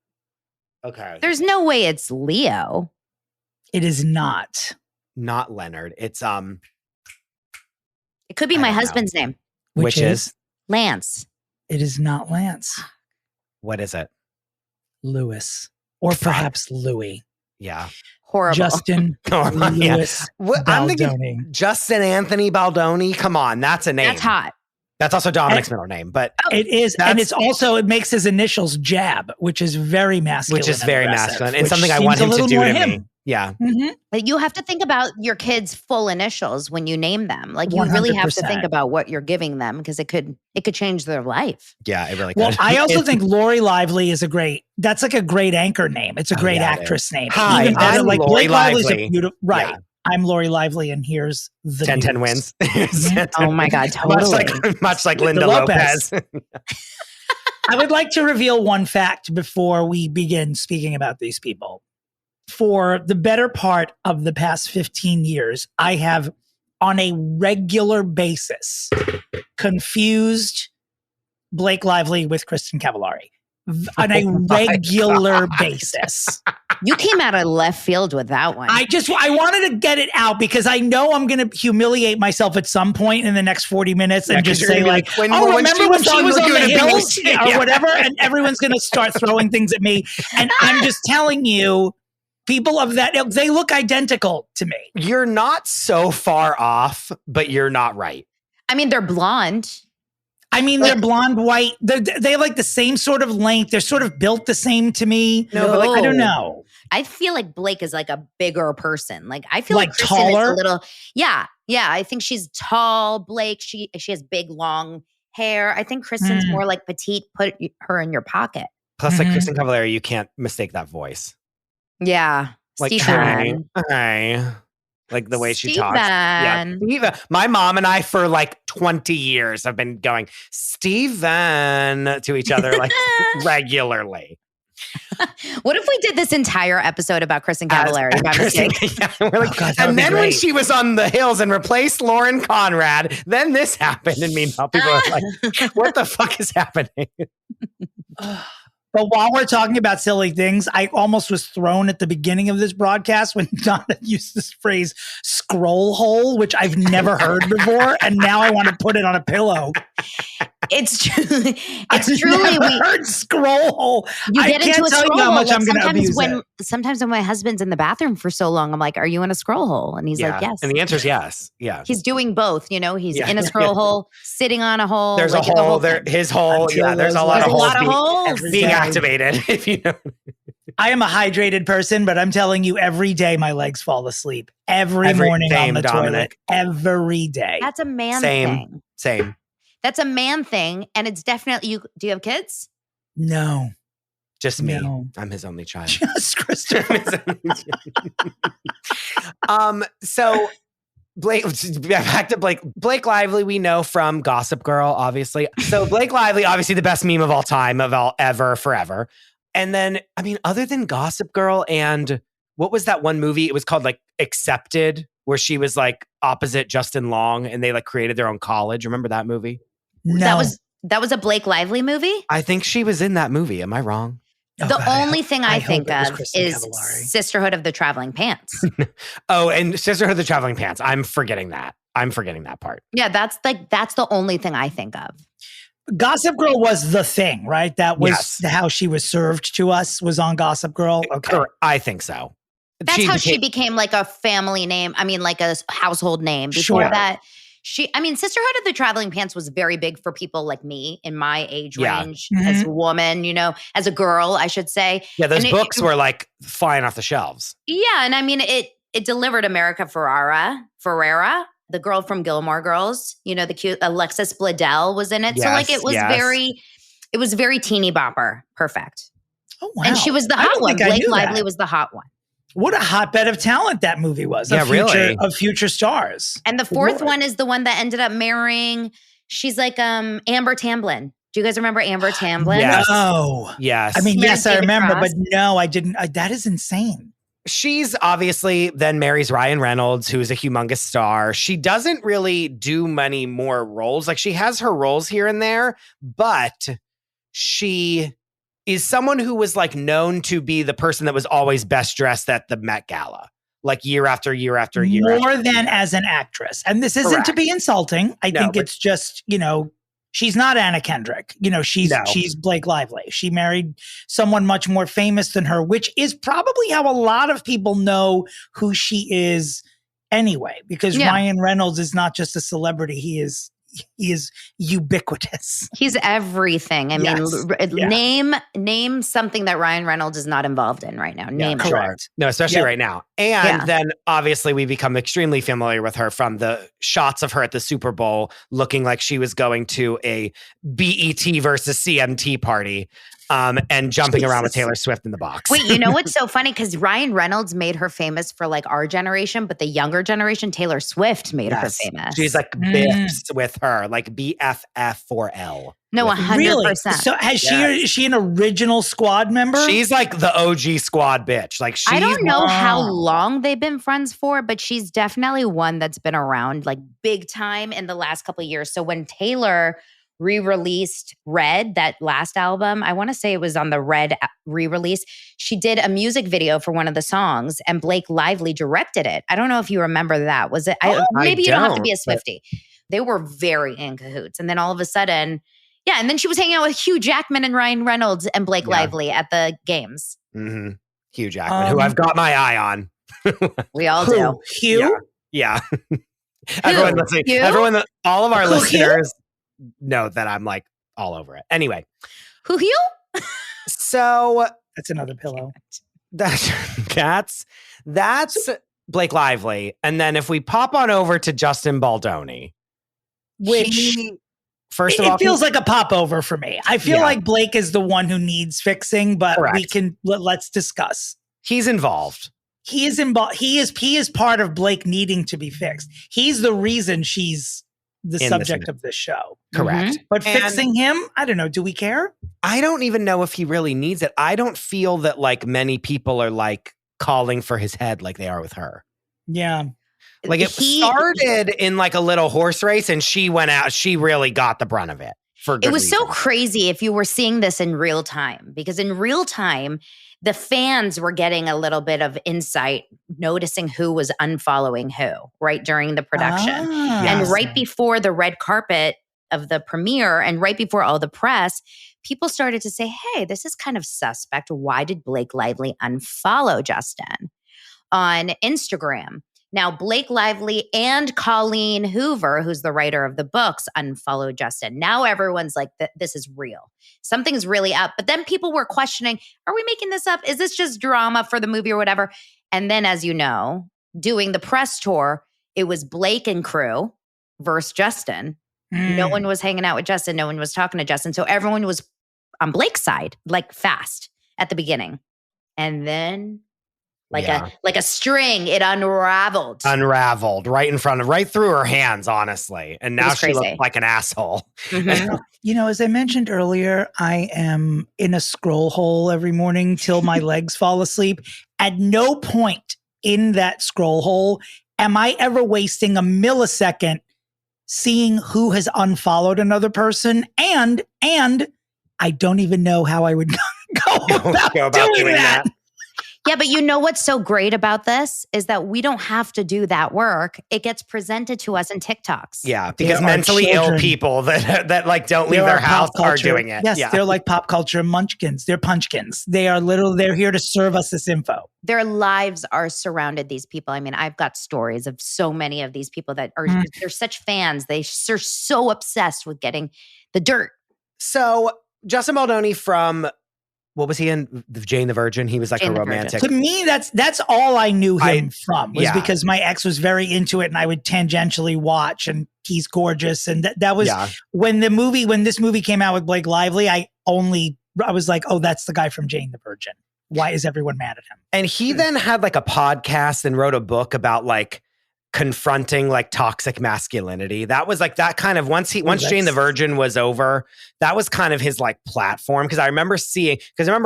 Okay. There's no way it's Leo. It is not. Not Leonard. It's It could be I my don't know. husband's name. which is Lance. It is not Lance. what is it? Lewis. Or Fuck. perhaps Louis. Yeah. Horrible. Justin Oh, yeah. Lewis What, I'm thinking Baldoni. Justin Anthony Baldoni. Come on, that's a name. That's hot. That's also Dominick's middle name, but It is, and That's- it's also, it makes his initials Jab, which is very masculine. which is and very aggressive, masculine and which something I seems want a him to little do more to him. me. Yeah. Mhm. But you have to think about your kids' full initials when you name them. Like you really have to 100%. think about what you're giving them because it could change their life. Yeah, it really Well, could. I also think Lori Lively is that's like a great anchor name. It's a Oh, great yeah, it actress name. Hi, Even better, I'm like Lori Blake Lively's Lively. a beautiful, right. Yeah. I'm Lori Lively, and here's the 10-10 news. wins. Oh my God, totally. Much like Linda Lopez. Lopez. I would like to reveal one fact before we begin speaking about these people. For the better part of the past 15 years, I have, on a regular basis, confused Blake Lively with Kristen Cavallari. On a regular basis. You came out of left field with that one. I wanted to get it out because I know I'm going to humiliate myself at some point in the next 40 minutes and 'cause just you're say gonna be like, like, when remember when she was on the Laguna hills Beach?" or Yeah. whatever? And everyone's going to start throwing things at me. And I'm just telling you, people of that ilk, they look identical to me. You're not so far off, but you're not right. I mean, they're blonde. I mean, they're blonde, white. They have like the same sort of length. They're sort of built the same to me. No. But like, I don't know. I feel like Blake is like a bigger person. Like I feel like Kristen taller. is a little, yeah. I think she's tall. Blake, she has big long hair. I think Kristen's more like petite. Put her in your pocket. Plus, like Kristen Cavallari, you can't mistake that voice. Yeah, Like Stephen. Hi. Like the way she talks. Stephen. Stephen. My mom and I for like 20 years have been going Stephen to each other like regularly. What if we did this entire episode about Kristen Cavallari by mistake? Yeah, we're like, God, and then when she was on the hills and replaced Lauren Conrad, then this happened. And meanwhile, people are like, what the fuck is happening? But while we're talking about silly things, I almost was thrown at the beginning of this broadcast when Donna used this phrase scroll hole, which I've never heard before. And now I want to put it on a pillow. It's truly we heard scroll hole. You I get can't into a tell scroll you how hole. much I'm going to abuse it. Sometimes when my husband's in the bathroom for so long, I'm like, "Are you in a scroll hole?" And he's like, "Yes." And the answer is yes. Yeah. He's doing both. You know, he's in a scroll hole, sitting on a hole. There's like a hole there. His hole. Yeah, there's a lot of holes being activated. If you know. I am a hydrated person, but I'm telling you, every day my legs fall asleep. Every morning on the Dominick. toilet. Every day. That's a man thing. Same. That's a man thing, and it's definitely you. Do you have kids? No. Just me. No. I'm his only child. Just Christopher. So Blake, back to Blake. Blake Lively, we know from Gossip Girl, obviously. So Blake Lively, obviously the best meme of all time, forever. And then, I mean, other than Gossip Girl and what was that one movie? It was called like Accepted, where she was like opposite Justin Long and they like created their own college. Remember that movie? No. That was a Blake Lively movie? I think she was in that movie. Am I wrong? The only thing I think of is Cavallari. Sisterhood of the Traveling Pants. Oh, and Sisterhood of the Traveling Pants. I'm forgetting that part. Yeah, that's the only thing I think of. Gossip Girl was the thing, right? That was how she was served to us, was on Gossip Girl. Okay. I think so. That's how she became like a family name. I mean, like a household name. Before that, Sisterhood of the Traveling Pants was very big for people like me in my age range as a woman, you know, as a girl, I should say. Yeah, those books were like flying off the shelves. Yeah, and I mean, it delivered America Ferrera, the girl from Gilmore Girls, you know, the cute Alexis Bledel was in it. Yes, so like it was very teeny bopper. Perfect. Oh, wow. And she was the hot one. Blake Lively was the hot one. What a hotbed of talent that movie was. Really. Of future stars. And the fourth one is the one that ended up marrying, she's like Amber Tamblyn. Do you guys remember Amber Tamblyn? Yes. No. Yes. I mean, yes, I remember, Cross. but no, I didn't. That is insane. She's obviously then marries Ryan Reynolds, who's a humongous star. She doesn't really do many more roles. Like she has her roles here and there, but she is someone who was like known to be the person that was always best dressed at the Met Gala, like year after year after year. More than as an actress. And this isn't to be insulting. I think it's just, you know, she's not Anna Kendrick. You know, she's Blake Lively. She married someone much more famous than her, which is probably how a lot of people know who she is anyway, because Ryan Reynolds is not just a celebrity. He is ubiquitous. He's everything. I mean, name something that Ryan Reynolds is not involved in right now. Name it. Correct. No, especially right now. And then obviously we become extremely familiar with her from the shots of her at the Super Bowl looking like she was going to a BET versus CMT party. And jumping around with Taylor Swift in the box. Wait, you know what's so funny? Because Ryan Reynolds made her famous for like our generation, but the younger generation, Taylor Swift made her famous. She's like biffs with her, like BFF4L. No, 100%. Really? So is she an original squad member? She's like the OG squad bitch. Like I don't know how long they've been friends for, but she's definitely one that's been around like big time in the last couple of years. So when Taylor re-released Red, that last album, I want to say it was on the Red re-release, she did a music video for one of the songs and Blake Lively directed it. I don't know if you remember that. Was it? Maybe you don't have to be a Swiftie. They were very in cahoots. And then all of a sudden, and then she was hanging out with Hugh Jackman and Ryan Reynolds and Blake Lively at the games. Mm-hmm. Hugh Jackman, who I've got my eye on. We all do. Hugh? Yeah. Everyone listening, all of our listeners. know that I'm like all over it. Anyway. Who you? So That's another pillow. That's Blake Lively. And then if we pop on over to Justin Baldoni, Which first of all, it feels like a popover for me. I feel like Blake is the one who needs fixing, but Correct. we can let's discuss. He's involved. He is involved. He is part of Blake needing to be fixed. He's the reason she's the subject of this show. Correct. Mm-hmm. But fixing him, I don't know. Do we care? I don't even know if he really needs it. I don't feel that like many people are like calling for his head like they are with her. Yeah. Like it started in like a little horse race and she went out. She really got the brunt of it. For good It was reason. so crazy if you were seeing this in real time, because in real time, the fans were getting a little bit of insight, noticing who was unfollowing who, right, during the production. And right before the red carpet of the premiere and right before all the press, people started to say, hey, this is kind of suspect. Why did Blake Lively unfollow Justin on Instagram? Now, Blake Lively and Colleen Hoover, who's the writer of the books, unfollowed Justin. Now everyone's like, this is real. Something's really up. But then people were questioning, are we making this up? Is this just drama for the movie or whatever? And then, as you know, doing the press tour, it was Blake and crew versus Justin. No one was hanging out with Justin. No one was talking to Justin. So everyone was on Blake's side, like fast at the beginning. And then like a string, it unraveled right through her hands, honestly. And now she looks like an asshole. Mm-hmm. You know, as I mentioned earlier, I am in a scroll hole every morning till my legs fall asleep. At no point in that scroll hole am I ever wasting a millisecond seeing who has unfollowed another person. And I don't even know how I would go about doing that. Yeah, but you know what's so great about this is that we don't have to do that work. It gets presented to us in TikToks. Yeah, because mentally ill people that like don't leave their house are doing it. Yes, they're like pop culture munchkins. They're punchkins. They're here to serve us this info. Their lives are surrounded these people. I mean, I've got stories of so many of these people that are they're such fans. They're so obsessed with getting the dirt. So Justin Baldoni from what was he in? Jane the Virgin. He was like Jane a romantic. To me, that's all I knew him from was because my ex was very into it, and I would tangentially watch. And he's gorgeous, and that was when this movie came out with Blake Lively. I was like, oh, that's the guy from Jane the Virgin. Why is everyone mad at him? And he then had like a podcast and wrote a book about like confronting like toxic masculinity. That was like that kind of once Jane the Virgin was over, that was kind of his like platform. Cause I remember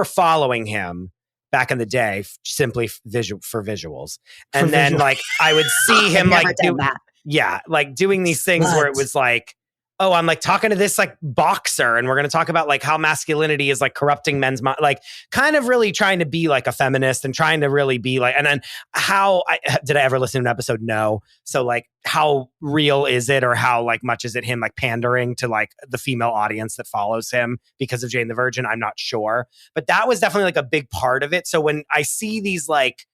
following him back in the day simply for visuals. And then like I would see him like doing these things where it was like, oh, I'm like talking to this like boxer and we're going to talk about like how masculinity is like corrupting men's mind, like kind of really trying to be like a feminist and trying to really be like, and then did I ever listen to an episode? No. So like how real is it or how like much is it him like pandering to like the female audience that follows him because of Jane the Virgin? I'm not sure, but that was definitely like a big part of it. So when I see these like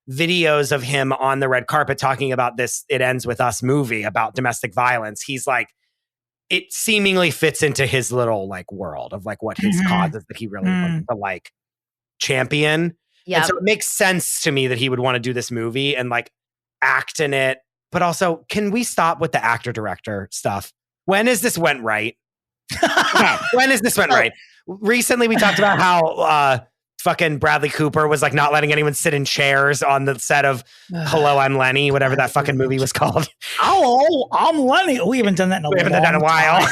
videos of him on the red carpet talking about this It Ends With Us movie about domestic violence, he's like, it seemingly fits into his little like world of like what his cause is that he really wants to like champion. Yeah. And so it makes sense to me that he would want to do this movie and like act in it. But also, can we stop with the actor director stuff? When is this went right? When is this went right? Recently, we talked about how fucking Bradley Cooper was like not letting anyone sit in chairs on the set of Hello, I'm Lenny, whatever that fucking movie was called. Oh, I'm Lenny. We haven't done that in a while.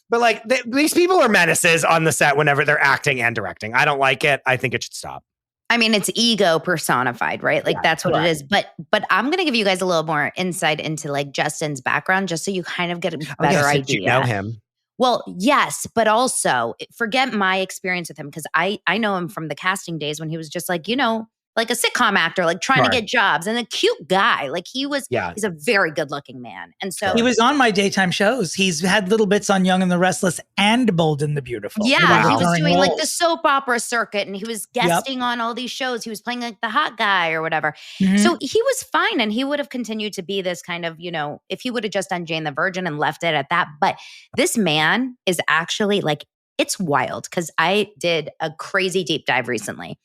But like these people are menaces on the set whenever they're acting and directing. I don't like it. I think it should stop. I mean, it's ego personified, right? Like that's what it is. But I'm going to give you guys a little more insight into like Justin's background, just so you kind of get a better idea. You know him. Well, yes, but also forget my experience with him because I know him from the casting days when he was just like, you know, like a sitcom actor, like trying to get jobs, and a cute guy. Like he's a very good looking man. And so he was on my daytime shows. He's had little bits on Young and the Restless and Bold and the Beautiful. Yeah, he was doing like the soap opera circuit, and he was guesting on all these shows. He was playing like the hot guy or whatever. Mm-hmm. So he was fine, and he would have continued to be this kind of, if he would have just done Jane the Virgin and left it at that. But this man is actually like, it's wild, because I did a crazy deep dive recently.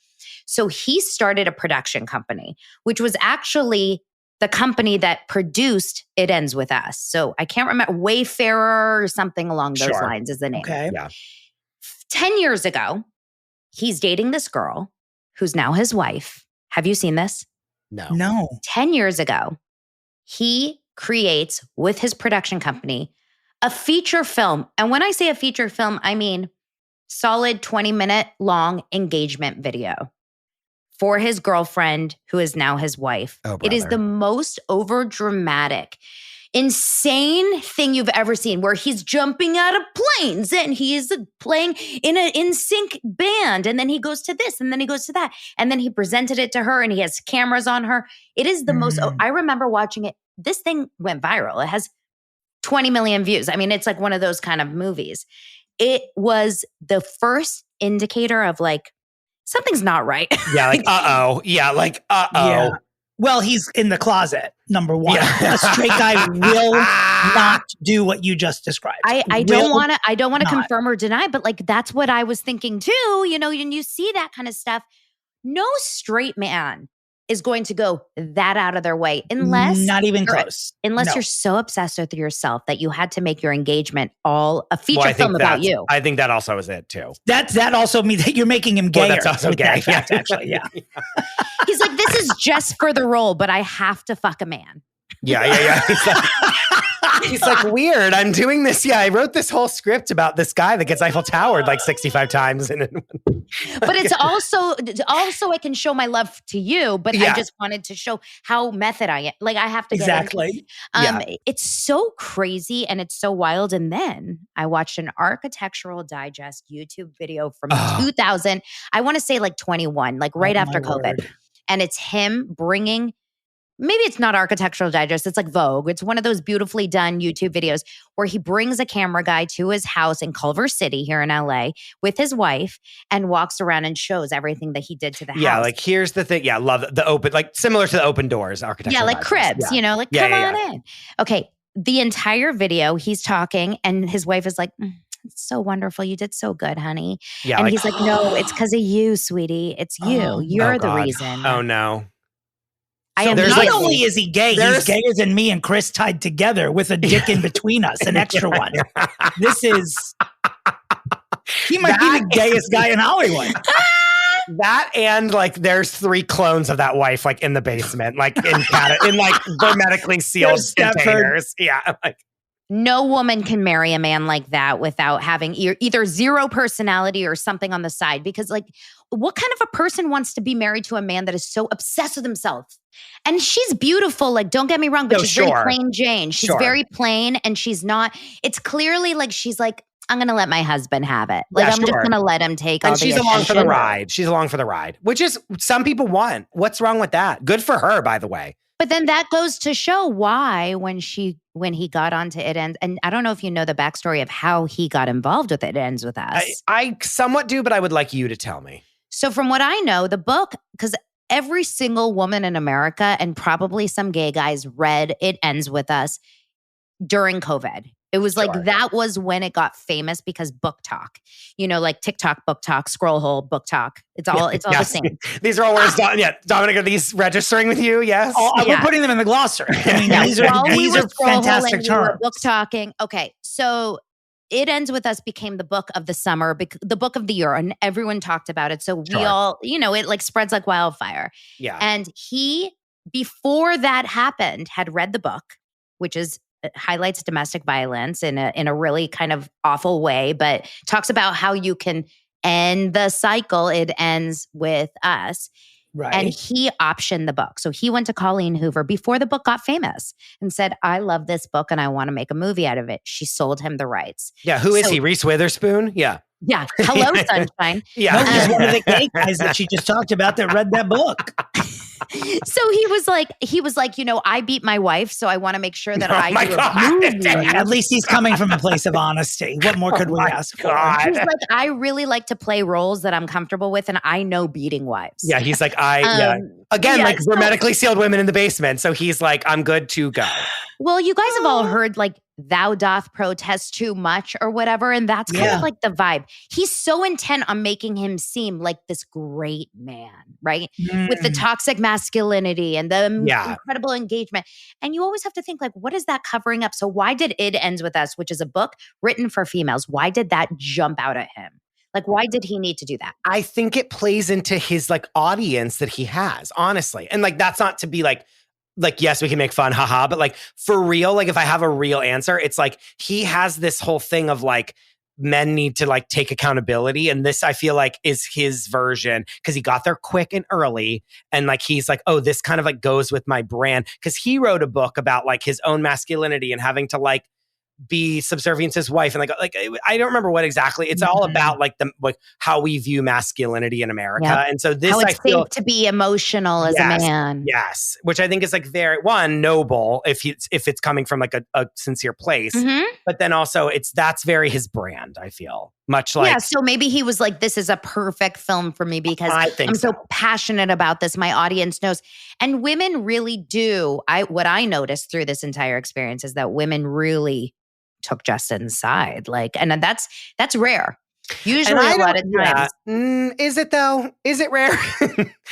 So he started a production company, which was actually the company that produced It Ends With Us. So I can't remember, Wayfarer or something along those lines is the name. Okay. Yeah. 10 years ago, he's dating this girl who's now his wife. Have you seen this? No. 10 years ago, he creates with his production company a feature film. And when I say a feature film, I mean solid 20-minute long engagement video for his girlfriend, who is now his wife. Oh, it is the most overdramatic, insane thing you've ever seen, where he's jumping out of planes and he's playing in an NSYNC band. And then he goes to this and then he goes to that. And then he presented it to her and he has cameras on her. It is the most, I remember watching it. This thing went viral. It has 20 million views. I mean, it's like one of those kind of movies. It was the first indicator of like, something's not right. Yeah, like, uh-oh. Yeah, like, uh-oh. Yeah. Well, he's in the closet, number one. Yeah. A straight guy will not do what you just described. I don't want to confirm or deny, but like, that's what I was thinking too, and you see that kind of stuff. No straight man is going to go that out of their way unless not even close. Unless you're so obsessed with yourself that you had to make your engagement all a feature film about you. I think that also is it too. That also means that you're making him gayer. Well, that's also gay. That fact, actually, yeah. He's like, this is just for the role, but I have to fuck a man. Yeah. He's like, weird. I'm doing this. Yeah, I wrote this whole script about this guy that gets Eiffel Towered like 65 times. But it's also I can show my love to you, but I just wanted to show how method I am. Like, I have to get exactly. It's so crazy and it's so wild. And then I watched an Architectural Digest YouTube video from 2000. I want to say like 21, like right after COVID. Word. And it's him bringing. Maybe it's not Architectural Digest. It's like Vogue. It's one of those beautifully done YouTube videos where he brings a camera guy to his house in Culver City here in LA with his wife and walks around and shows everything that he did to the house. Yeah, like here's the thing. Yeah, love the open, like similar to the Open Doors Architectural Digest. Cribs, come on in. Okay, the entire video he's talking and his wife is like, it's so wonderful. You did so good, honey. Yeah, and he's like, no, it's because of you, sweetie. It's you. You're the reason. Oh, no. So not only is he gay, he's gayer than me and Chris tied together with a dick in between us, an extra one. He might be the gayest guy in Hollywood. That and like there's 3 clones of that wife like in the basement, like in like hermetically sealed containers. Yeah. Like, no woman can marry a man like that without having either zero personality or something on the side. Because like, what kind of a person wants to be married to a man that is so obsessed with himself? And she's beautiful. Like, don't get me wrong, but she's very plain Jane. She's very plain and she's not, it's clearly like, she's like, I'm going to let my husband have it. Like, I'm just going to let him take all the attention. And she's along for the ride. She's along for the ride, which is some people want. What's wrong with that? Good for her, by the way. But then that goes to show why when he got onto It Ends, and I don't know if you know the backstory of how he got involved with It Ends With Us. I somewhat do, but I would like you to tell me. So from what I know, the book, because every single woman in America and probably some gay guys read It Ends With Us during COVID. It was like that was when it got famous because book talk, like TikTok book talk, scroll hole book talk. It's all the same. These are all words. Dominick, are these registering with you? Yes. We're putting them in the glossary. I mean, these are fantastic terms. Book talking. Okay, so It Ends With Us became the book of the summer, the book of the year, and everyone talked about it. So we all, it like spreads like wildfire. Yeah. And he, before that happened, had read the book, which highlights domestic violence in a really kind of awful way, but talks about how you can end the cycle. It ends with us. Right. And he optioned the book. So he went to Colleen Hoover before the book got famous and said, I love this book and I want to make a movie out of it. She sold him the rights. Yeah. Who is he? Reese Witherspoon? Yeah. Yeah. Hello, Sunshine. Yeah. No, he's one of the gay guys that she just talked about that read that book. So he was like, I beat my wife, so I want to make sure that I do a movie. At least he's coming from a place of honesty. What more could we ask for? He's like, I really like to play roles that I'm comfortable with, and I know beating wives. Yeah, he's like, hermetically sealed women in the basement. So he's like, I'm good to go. Well, you guys have all heard like thou doth protest too much or whatever. And that's kind of like the vibe. He's so intent on making him seem like this great man, right? With the toxic masculinity and the incredible engagement. And you always have to think like, what is that covering up? So why did It Ends With Us, which is a book written for females, why did that jump out at him? Like, why did he need to do that? I think it plays into his like audience that he has, honestly. And like, that's not to be like, yes, we can make fun, haha. But like for real, like if I have a real answer, it's like he has this whole thing of like men need to like take accountability. And this I feel like is his version because he got there quick and early. And like he's like, oh, this kind of like goes with my brand. Because he wrote a book about like his own masculinity and having to like be subservient to his wife. And like I don't remember what exactly. It's all about like how we view masculinity in America. Yep. And so this how it's safe to be emotional as a man. Yes. Which I think is like very noble if it's coming from like a sincere place. But then also that's very his brand, I feel. Much like yeah, so maybe he was like, this is a perfect film for me because I'm so passionate about this. My audience knows. And women really do. What I noticed through this entire experience is that women really took Justin's side. Like, and that's rare. Usually a lot of times. Is it though? Is it rare?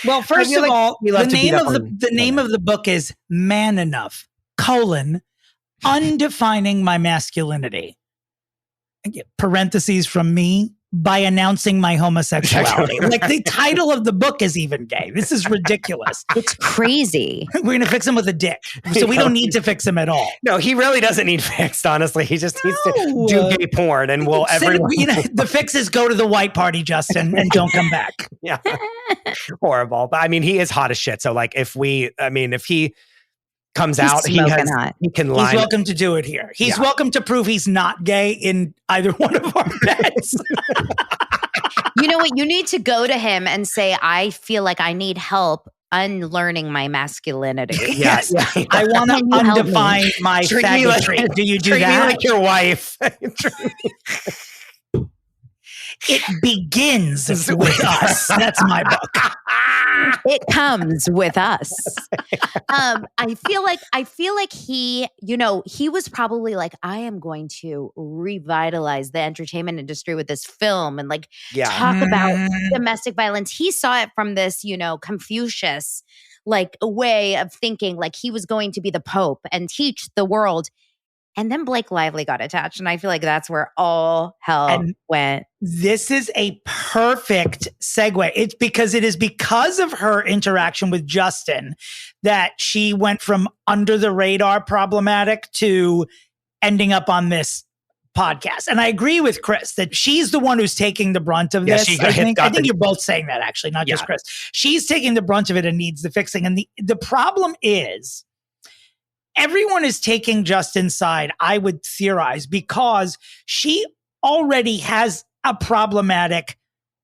Well, first of all, the name of the book is Man Enough, Undefining My Masculinity. Parentheses from me, by announcing my homosexuality. Like the title of the book is even gay. This is ridiculous. It's crazy. We're going to fix him with a dick. So we don't need to fix him at all. No, he really doesn't need fixed, honestly. He just needs to do gay porn and everyone... the fix is go to the white party, Justin, and don't come back. Yeah. Horrible. But I mean, he is hot as shit. So like if he comes out, he can lie. He's welcome to do it here. He's welcome to prove he's not gay in either one of our beds. You know what? You need to go to him and say, I feel like I need help unlearning my masculinity. Yes. I want to undefine my faggotry. Do you do that? Treat me like your wife. It begins with us. That's my book. It comes with us. I feel like he was probably like, I am going to revitalize the entertainment industry with this film and like talk about domestic violence. He saw it from this, Confucius like a way of thinking, like he was going to be the Pope and teach the world. And then Blake Lively got attached. And I feel like that's where all hell went. This is a perfect segue. It is because of her interaction with Justin that she went from under the radar problematic to ending up on this podcast. And I agree with Chris that she's the one who's taking the brunt of this. I think you're both saying that actually, not just Chris. She's taking the brunt of it and needs the fixing. And the problem is, everyone is taking Justin's side, I would theorize, because she already has a problematic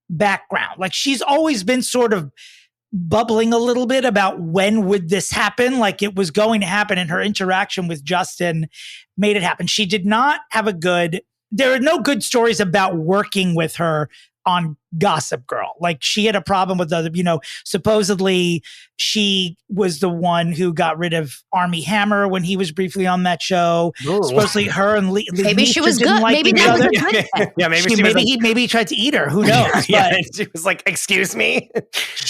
background. Like she's always been sort of bubbling a little bit about when would this happen, like it was going to happen, and her interaction with Justin made it happen. She did not have there are no good stories about working with her on Gossip Girl. Like she had a problem with supposedly she was the one who got rid of Armie Hammer when he was briefly on that show. Ooh. Supposedly her and maybe she was good. Like maybe that was a good thing. Maybe he tried to eat her. Who knows? But she was like, excuse me.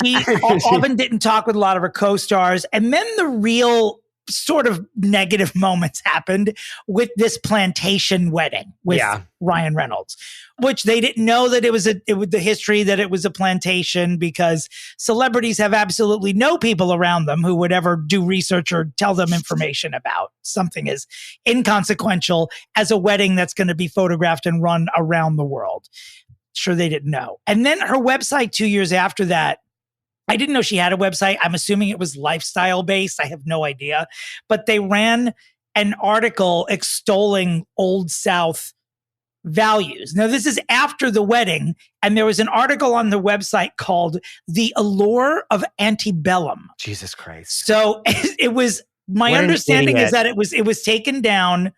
She often didn't talk with a lot of her co-stars. And then the real sort of negative moments happened with this plantation wedding with Ryan Reynolds, which they didn't know that it was the history that it was a plantation, because celebrities have absolutely no people around them who would ever do research or tell them information about something as inconsequential as a wedding that's going to be photographed and run around the world. Sure, they didn't know. And then her website 2 years after that, I didn't know she had a website. I'm assuming it was lifestyle based. I have no idea. But they ran an article extolling Old South values. Now, this is after the wedding, and there was an article on the website called The Allure of Antebellum. Jesus Christ. So it was, my understanding is that it was taken down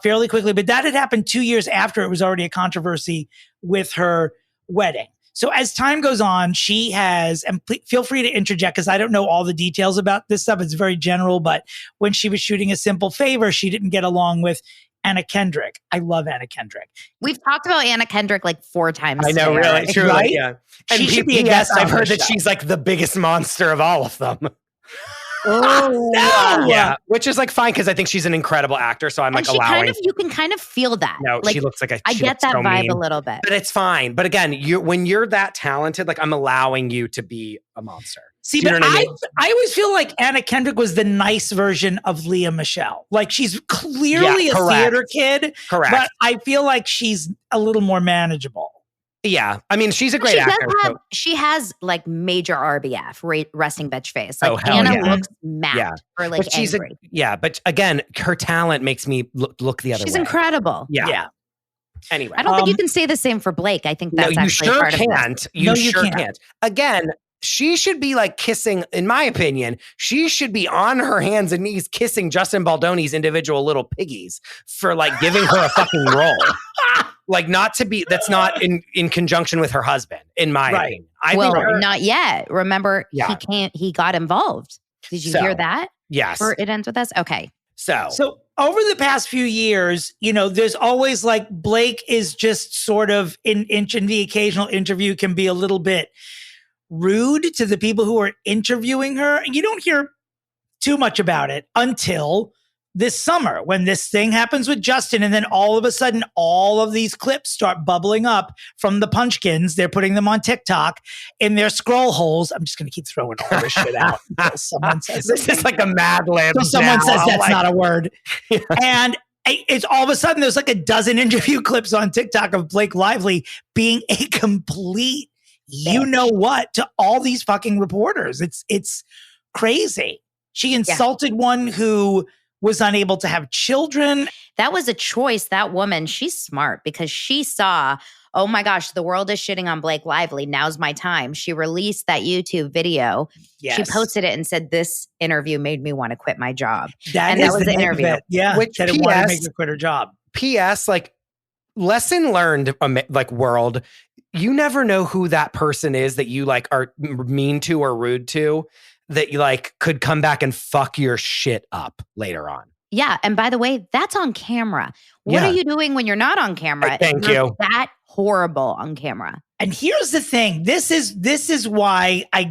fairly quickly, but that had happened 2 years after it was already a controversy with her wedding. So as time goes on, she has, and feel free to interject because I don't know all the details about this stuff. It's very general, but when she was shooting A Simple Favor, she didn't get along with Anna Kendrick. I love Anna Kendrick. We've talked about Anna Kendrick like 4 times. I know, today, really, truly, right? yeah. And She should be a guest. I've heard that she's like the biggest monster of all of them. Oh no! Yeah, which is like fine because I think she's an incredible actor. So I'm like allowing. You can kind of feel that. No, like, she looks like I get that so vibe mean. a little bit, but it's fine. But again, when you're that talented, like I'm allowing you to be a monster. See, but I always feel like Anna Kendrick was the nice version of Leah Michele. Like she's clearly a theater kid, correct? But I feel like she's a little more manageable. Yeah, I mean, she's a great actor. She has like major RBF, resting bitch face. Like Anna looks mad or like but she's angry. But again, her talent makes me look the other way. She's incredible. Yeah. Anyway, I don't think you can say the same for Blake. I think that's actually part of it. You sure can't. Again, she should be like kissing, in my opinion, she should be on her hands and knees kissing Justin Baldoni's individual little piggies for like giving her a fucking role. Like not to be, that's not in conjunction with her husband, in my opinion. Not yet. Remember, he got involved. Did you hear that? Yes. Or it ends with us? Okay. So over the past few years, there's always like Blake is just sort of in the occasional interview can be a little bit rude to the people who are interviewing her. And you don't hear too much about it until this summer when this thing happens with Justin. And then all of a sudden, all of these clips start bubbling up from the Punchkins. They're putting them on TikTok in their scroll holes. I'm just going to keep throwing all this shit out until someone says this is like a Mad Lib. So someone says that's not a word. And it's all of a sudden there's like a dozen interview clips on TikTok of Blake Lively being a complete you know what to all these fucking reporters. It's crazy. She insulted one who was unable to have children. That was a choice. That woman, she's smart because she saw, oh my gosh, the world is shitting on Blake Lively. Now's my time. She released that YouTube video. Yes. She posted it and said, this interview made me want to quit my job. That was the interview. Yeah. Which that it wanted to make her quit her job. P.S. like lesson learned, like world, you never know who that person is that you like are mean to or rude to that you like could come back and fuck your shit up later on. Yeah. And by the way, that's on camera. What are you doing when you're not on camera? Thank you. That horrible on camera. And here's the thing. This is why I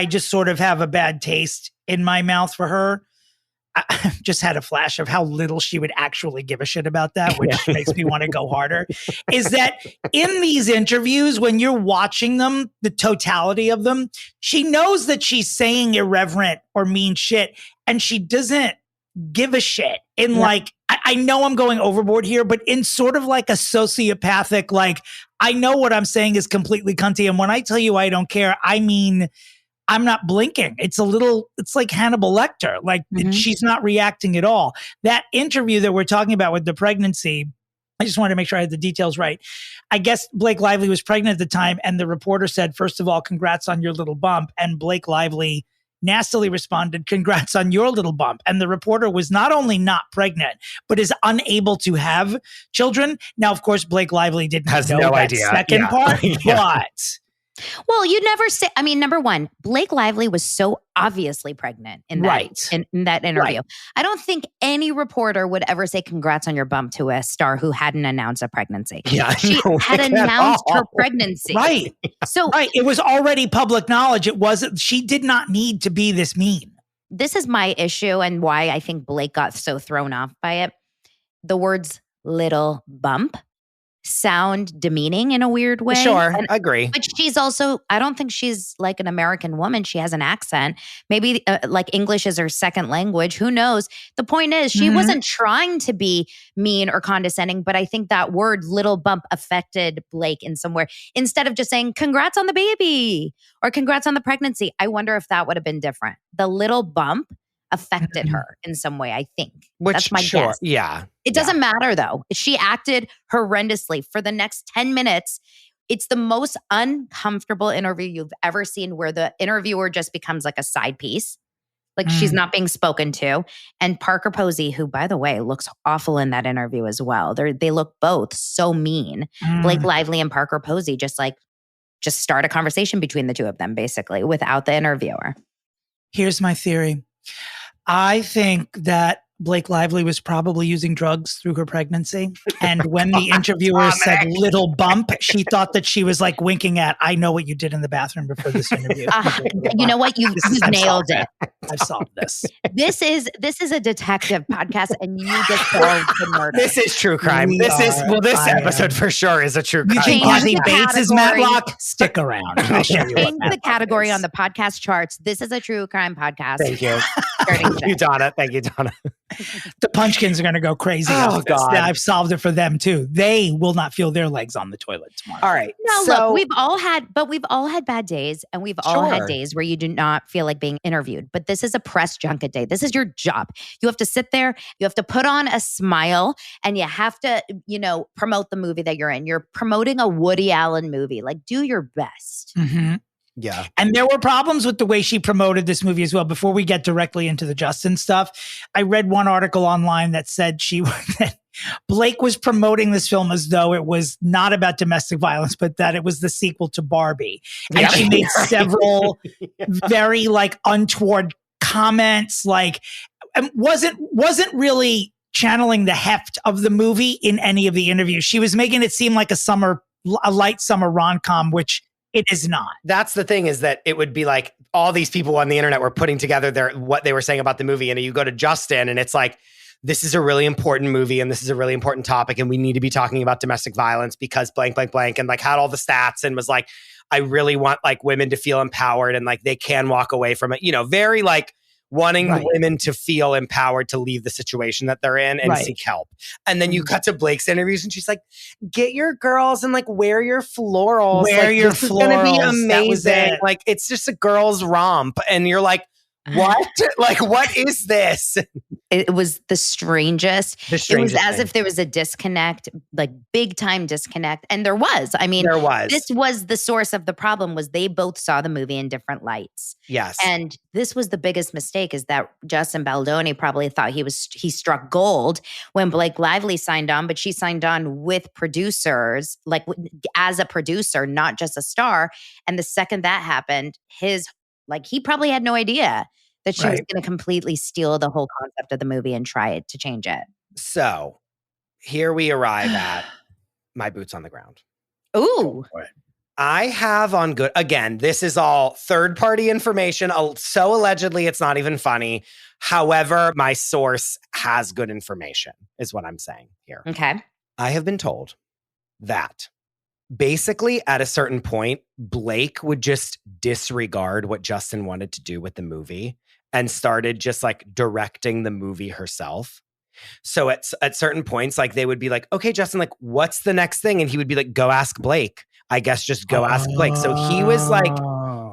just sort of have a bad taste in my mouth for her. I just had a flash of how little she would actually give a shit about that, which makes me want to go harder, is that in these interviews, when you're watching them, the totality of them, she knows that she's saying irreverent or mean shit, and she doesn't give a shit in like, I know I'm going overboard here, but in sort of like a sociopathic, like, I know what I'm saying is completely cunty, and when I tell you I don't care, I mean, I'm not blinking. It's like Hannibal Lecter. Like she's not reacting at all. That interview that we're talking about with the pregnancy, I just wanted to make sure I had the details right. I guess Blake Lively was pregnant at the time, and the reporter said, first of all, congrats on your little bump. And Blake Lively nastily responded, congrats on your little bump. And the reporter was not only not pregnant, but is unable to have children. Now, of course, Blake Lively didn't have no idea. Second part, but... Well, you'd never say, I mean, number one, Blake Lively was so obviously pregnant in that, in that interview. Right. I don't think any reporter would ever say congrats on your bump to a star who hadn't announced a pregnancy. Yeah, she had announced her pregnancy. Right. So it was already public knowledge. She did not need to be this mean. This is my issue and why I think Blake got so thrown off by it. The words little bump sound demeaning in a weird way. Sure, agree. But she's also, I don't think she's like an American woman. She has an accent. Maybe like English is her second language. Who knows? The point is, she wasn't trying to be mean or condescending, but I think that word little bump affected Blake in some way. Instead of just saying, congrats on the baby or congrats on the pregnancy, I wonder if that would have been different. The little bump affected her in some way, I think. That's my guess. Yeah. It doesn't matter though. She acted horrendously for the next 10 minutes. It's the most uncomfortable interview you've ever seen where the interviewer just becomes like a side piece. Like she's not being spoken to. And Parker Posey, who by the way, looks awful in that interview as well. They look both so mean. Blake Lively and Parker Posey just start a conversation between the two of them basically without the interviewer. Here's my theory. I think that Blake Lively was probably using drugs through her pregnancy. And when the interviewer said little bump, she thought that she was like winking at, I know what you did in the bathroom before this interview. You know what? You've nailed it. I've solved this. This is a detective podcast and you just solved the murder. This is true crime. This episode for sure is a true crime. You think Kathy Bates is Matlock? Stick around. I'll show you Change the category on the podcast charts. This is a true crime podcast. Thank you. Thank you, Donna. The Punchkins are going to go crazy. Oh, God. Yeah, I've solved it for them too. They will not feel their legs on the toilet tomorrow. All right. No, look, we've all had bad days and we've all had days where you do not feel like being interviewed. But this is a press junket day. This is your job. You have to sit there, you have to put on a smile, and you have to, promote the movie that you're in. You're promoting a Woody Allen movie. Like, do your best. Mm-hmm. Yeah. And there were problems with the way she promoted this movie as well. Before we get directly into the Justin stuff, I read one article online that said that Blake was promoting this film as though it was not about domestic violence, but that it was the sequel to Barbie. And she made several very untoward comments, wasn't really channeling the heft of the movie in any of the interviews. She was making it seem like a light summer rom-com, which it is not. That's the thing, is that it would be like all these people on the internet were putting together what they were saying about the movie. And you go to Justin and it's like, this is a really important movie and this is a really important topic. And we need to be talking about domestic violence because blank, blank, blank. And had all the stats and was like, I really want women to feel empowered and they can walk away from it. Very wanting women to feel empowered to leave the situation that they're in and seek help. And then you cut to Blake's interviews and she's like, get your girls and wear your florals. Wear your this florals. Is going to be amazing. It's just a girl's romp. And you're like, what? What is this? It was the strangest. It was as if there was a disconnect, big time disconnect. And there was. There was. This was the source of the problem, was they both saw the movie in different lights. Yes. And this was the biggest mistake, is that Justin Baldoni probably thought he struck gold when Blake Lively signed on, but she signed on with producers, as a producer, not just a star. And the second that happened, he probably had no idea that she was going to completely steal the whole concept of the movie and try to change it. So here we arrive at my boots on the ground. Ooh. I have on good, again, this is all third-party information. So allegedly, it's not even funny. However, my source has good information, is what I'm saying here. Okay. I have been told that basically, at a certain point, Blake would just disregard what Justin wanted to do with the movie and started just directing the movie herself. So at certain points, they would be like, okay, Justin, what's the next thing? And he would be like, go ask Blake. I guess just go ask Blake. So he was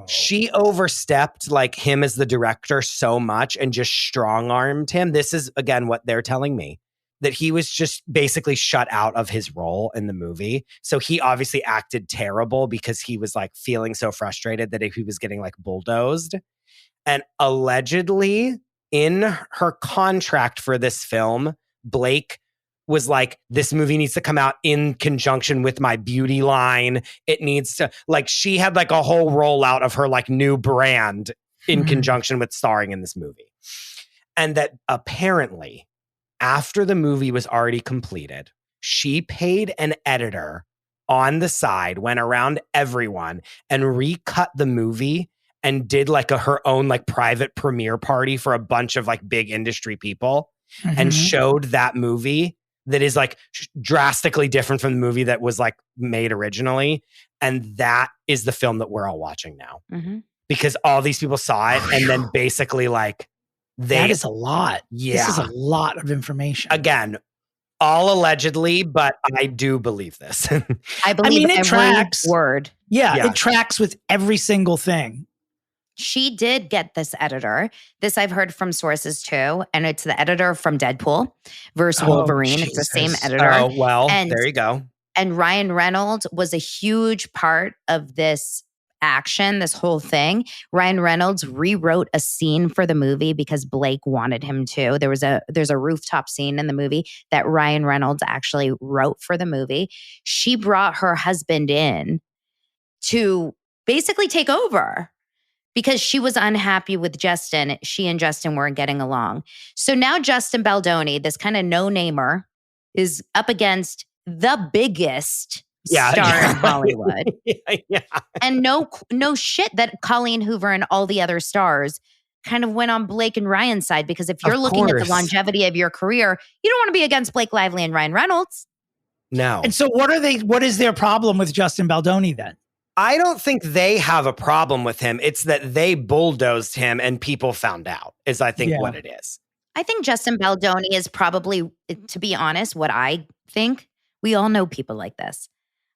she overstepped him as the director so much and just strong-armed him. This is, again, what they're telling me, that he was just basically shut out of his role in the movie. So he obviously acted terrible because he was feeling so frustrated that he was getting bulldozed. And allegedly in her contract for this film, Blake was like, this movie needs to come out in conjunction with my beauty line. It needs to, she had a whole rollout of her new brand in conjunction with starring in this movie. And that apparently, after the movie was already completed, she paid an editor on the side, went around everyone and recut the movie and did her own private premiere party for a bunch of big industry people and showed that movie that is like drastically different from the movie that was like made originally. And that is the film that we're all watching now. Mm-hmm. Because all these people saw it and then basically like that is a lot. Yeah. This is a lot of information. Again, all allegedly, but I do believe this. I believe it every tracks. word. Yeah, it tracks with every single thing. She did get this editor. This I've heard from sources too. And it's the editor from Deadpool versus Wolverine. Jesus. It's the same editor. Oh, well, there you go. And Ryan Reynolds was a huge part of this action, this whole thing. Ryan Reynolds rewrote a scene for the movie because Blake wanted him to. There's a rooftop scene in the movie that Ryan Reynolds actually wrote for the movie. She brought her husband in to basically take over because she was unhappy with Justin. She and Justin weren't getting along. So now Justin Baldoni, this kind of no-namer, is up against the biggest star in Hollywood. And no shit that Colleen Hoover and all the other stars kind of went on Blake and Ryan's side, because if you're looking at the longevity of your career, you don't want to be against Blake Lively and Ryan Reynolds. No. And so what is their problem with Justin Baldoni then? I don't think they have a problem with him. It's that they bulldozed him and people found out, is I think what it is. I think Justin Baldoni is probably, to be honest, what I think, we all know people like this.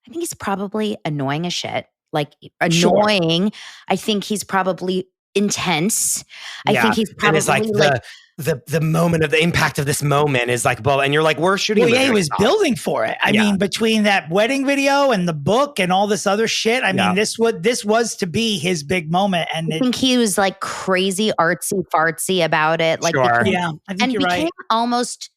I think he's probably annoying as shit. Like annoying. Sure. I think he's probably intense. I think he's probably like the moment of the impact of this moment is like, well, and you're like, we're shooting. Well, yeah, he was building for it. I mean, between that wedding video and the book and all this other shit, I mean, this was to be his big moment. And I think he was like crazy artsy fartsy about it. Like, I think you're right. Almost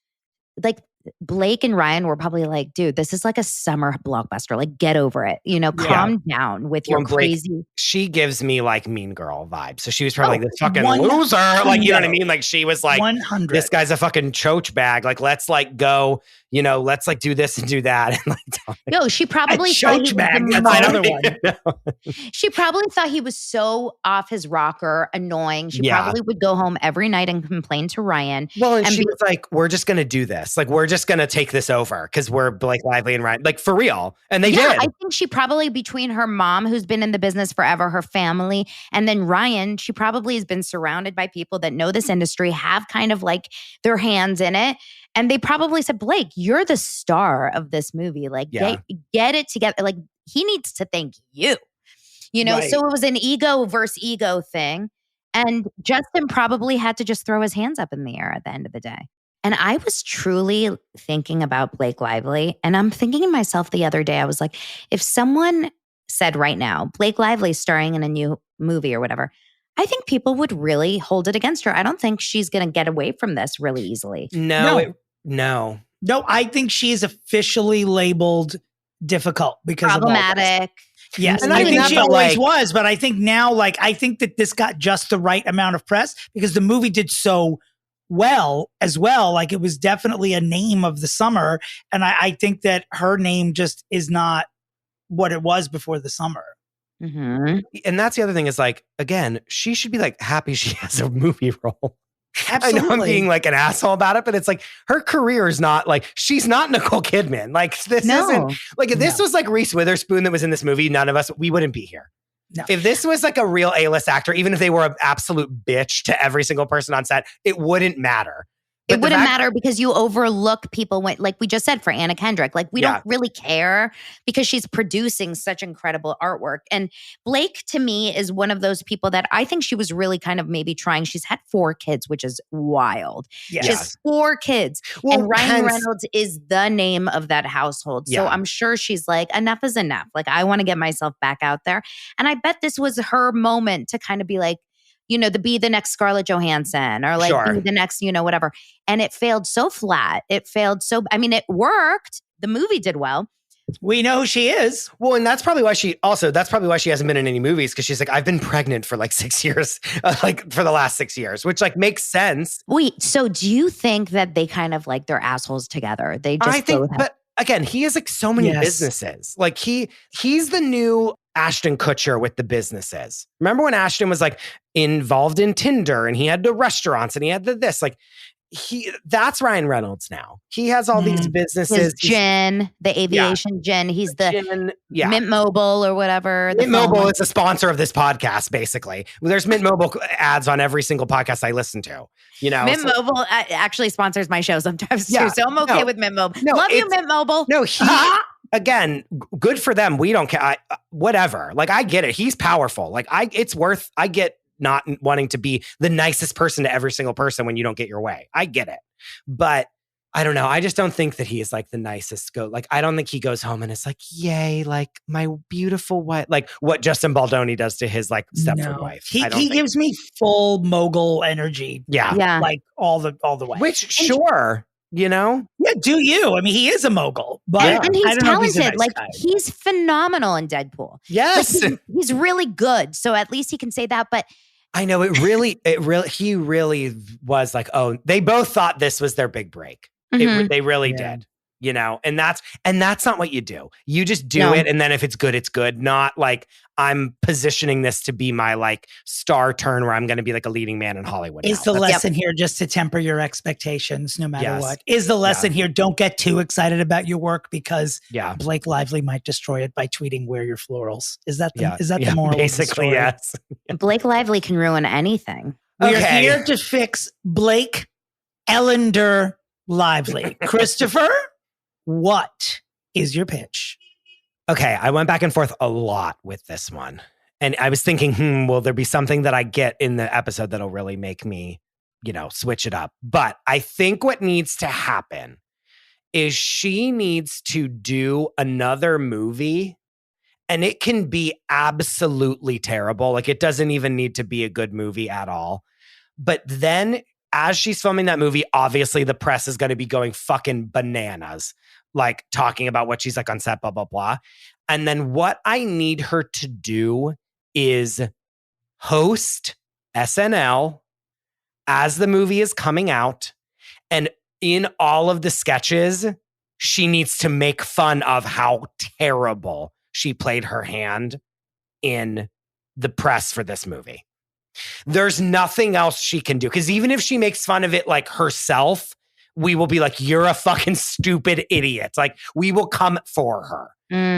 like Blake and Ryan were probably like, dude, this is like a summer blockbuster. Like, get over it. Calm down with your crazy. She gives me like Mean Girl vibes. So she was probably like this fucking loser. Like, you know what I mean? Like, she was like, 100. This guy's a fucking choach bag. Like, let's like go, let's like do this and do that. And like, she probably choach bag. That's another one. She probably thought he was so off his rocker, annoying. She probably would go home every night and complain to Ryan. Well, and she was like, we're just going to do this. Like, we're just going to take this over because we're Blake Lively and Ryan, like for real. And they did. I think she probably, between her mom, who's been in the business forever, her family, and then Ryan, she probably has been surrounded by people that know this industry, have kind of like their hands in it. And they probably said, Blake, you're the star of this movie. Like, get it together. Like, he needs to thank you. So it was an ego versus ego thing. And Justin probably had to just throw his hands up in the air at the end of the day. And I was truly thinking about Blake Lively. And I'm thinking to myself the other day, I was like, if someone said right now, Blake Lively starring in a new movie or whatever, I think people would really hold it against her. I don't think she's going to get away from this really easily. No, I think she's officially labeled difficult because problematic. Yes, and I think she always was, but I think now, I think that this got just the right amount of press because the movie did so well as well. Like, it was definitely a name of the summer, and I think that her name just is not what it was before the summer. Mm-hmm. And that's the other thing is, like, again, she should be like happy she has a movie role. Absolutely. I know I'm being like an asshole about it, but it's like her career is not like, she's not Nicole Kidman. Like, this isn't like, if this was like Reese Witherspoon that was in this movie, none of us, we wouldn't be here. No. If this was like a real A-list actor, even if they were an absolute bitch to every single person on set, it wouldn't matter. It wouldn't matter because you overlook people when, like we just said for Anna Kendrick, like we don't really care because she's producing such incredible artwork. And Blake, to me, is one of those people that I think she was really kind of maybe trying. She's had 4 kids, which is wild. Yes. She has 4 kids. Well, and Ryan Reynolds is the name of that household. So I'm sure she's like, enough is enough. Like, I want to get myself back out there. And I bet this was her moment to kind of be like, to be the next Scarlett Johansson or like be the next, whatever. And it failed so flat. It worked. The movie did well. We know who she is. Well, and that's probably why she hasn't been in any movies, because she's like, I've been pregnant for like 6 years, like for the last 6 years, which like makes sense. Wait, so do you think that they kind of like they're assholes together? They just but again, he has like so many businesses. Like he's the new Ashton Kutcher with the businesses. Remember when Ashton was like involved in Tinder and he had the restaurants and he had this, like, that's Ryan Reynolds now. He has all these businesses. His gin, the aviation gin. He's the Mint Mobile or whatever. Mint Mobile is a sponsor of this podcast, basically. There's Mint Mobile ads on every single podcast I listen to. Mint Mobile actually sponsors my show sometimes too, so I'm okay with Mint Mobile. Love you, Mint Mobile. No, again, good for them. We don't care. Whatever. Like, I get it. He's powerful. Like, I get not wanting to be the nicest person to every single person when you don't get your way. I get it. But I don't know. I just don't think that he is like the nicest Like, I don't think he goes home and it's like, yay, like my beautiful wife, like what Justin Baldoni does to his like Stepford wife. He gives me full mogul energy. Yeah. Like all the way. Which, sure. Yeah, do you? I mean, he is a mogul, but and he's talented. Nice guy. He's phenomenal in Deadpool. Yes, he's really good. So at least he can say that. But I know he really was like, oh, they both thought this was their big break. They really did. And that's not what you do. You just do it. And then if it's good, it's good. Not like I'm positioning this to be my like star turn where I'm going to be like a leading man in Hollywood. Is the lesson here just to temper your expectations no matter what? Is the lesson here, don't get too excited about your work because Blake Lively might destroy it by tweeting "wear your florals"? Is that the moral? Basically, yes. Blake Lively can ruin anything. We are here to fix Blake Ellender Lively. Christopher, what is your pitch? Okay, I went back and forth a lot with this one. And I was thinking, will there be something that I get in the episode that'll really make me, switch it up? But I think what needs to happen is she needs to do another movie, and it can be absolutely terrible. Like, it doesn't even need to be a good movie at all. But then as she's filming that movie, obviously the press is going to be going fucking bananas, like talking about what she's like on set, blah, blah, blah. And then what I need her to do is host SNL as the movie is coming out. And in all of the sketches, she needs to make fun of how terrible she played her hand in the press for this movie. There's nothing else she can do. Because even if she makes fun of it like herself, we will be like, you're a fucking stupid idiot. Like, we will come for her.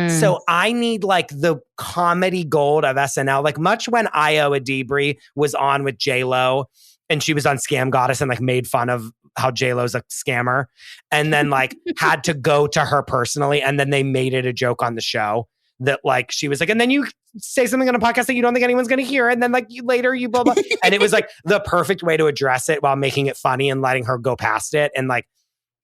So I need like the comedy gold of SNL. Like, much when Io Adibri was on with J-Lo and she was on Scam Goddess and like made fun of how J-Lo's a scammer and then like had to go to her personally. And then they made it a joke on the show that like, she was like, and then you say something on a podcast that you don't think anyone's going to hear. And then like you blah, blah. And it was like the perfect way to address it while making it funny and letting her go past it. And like,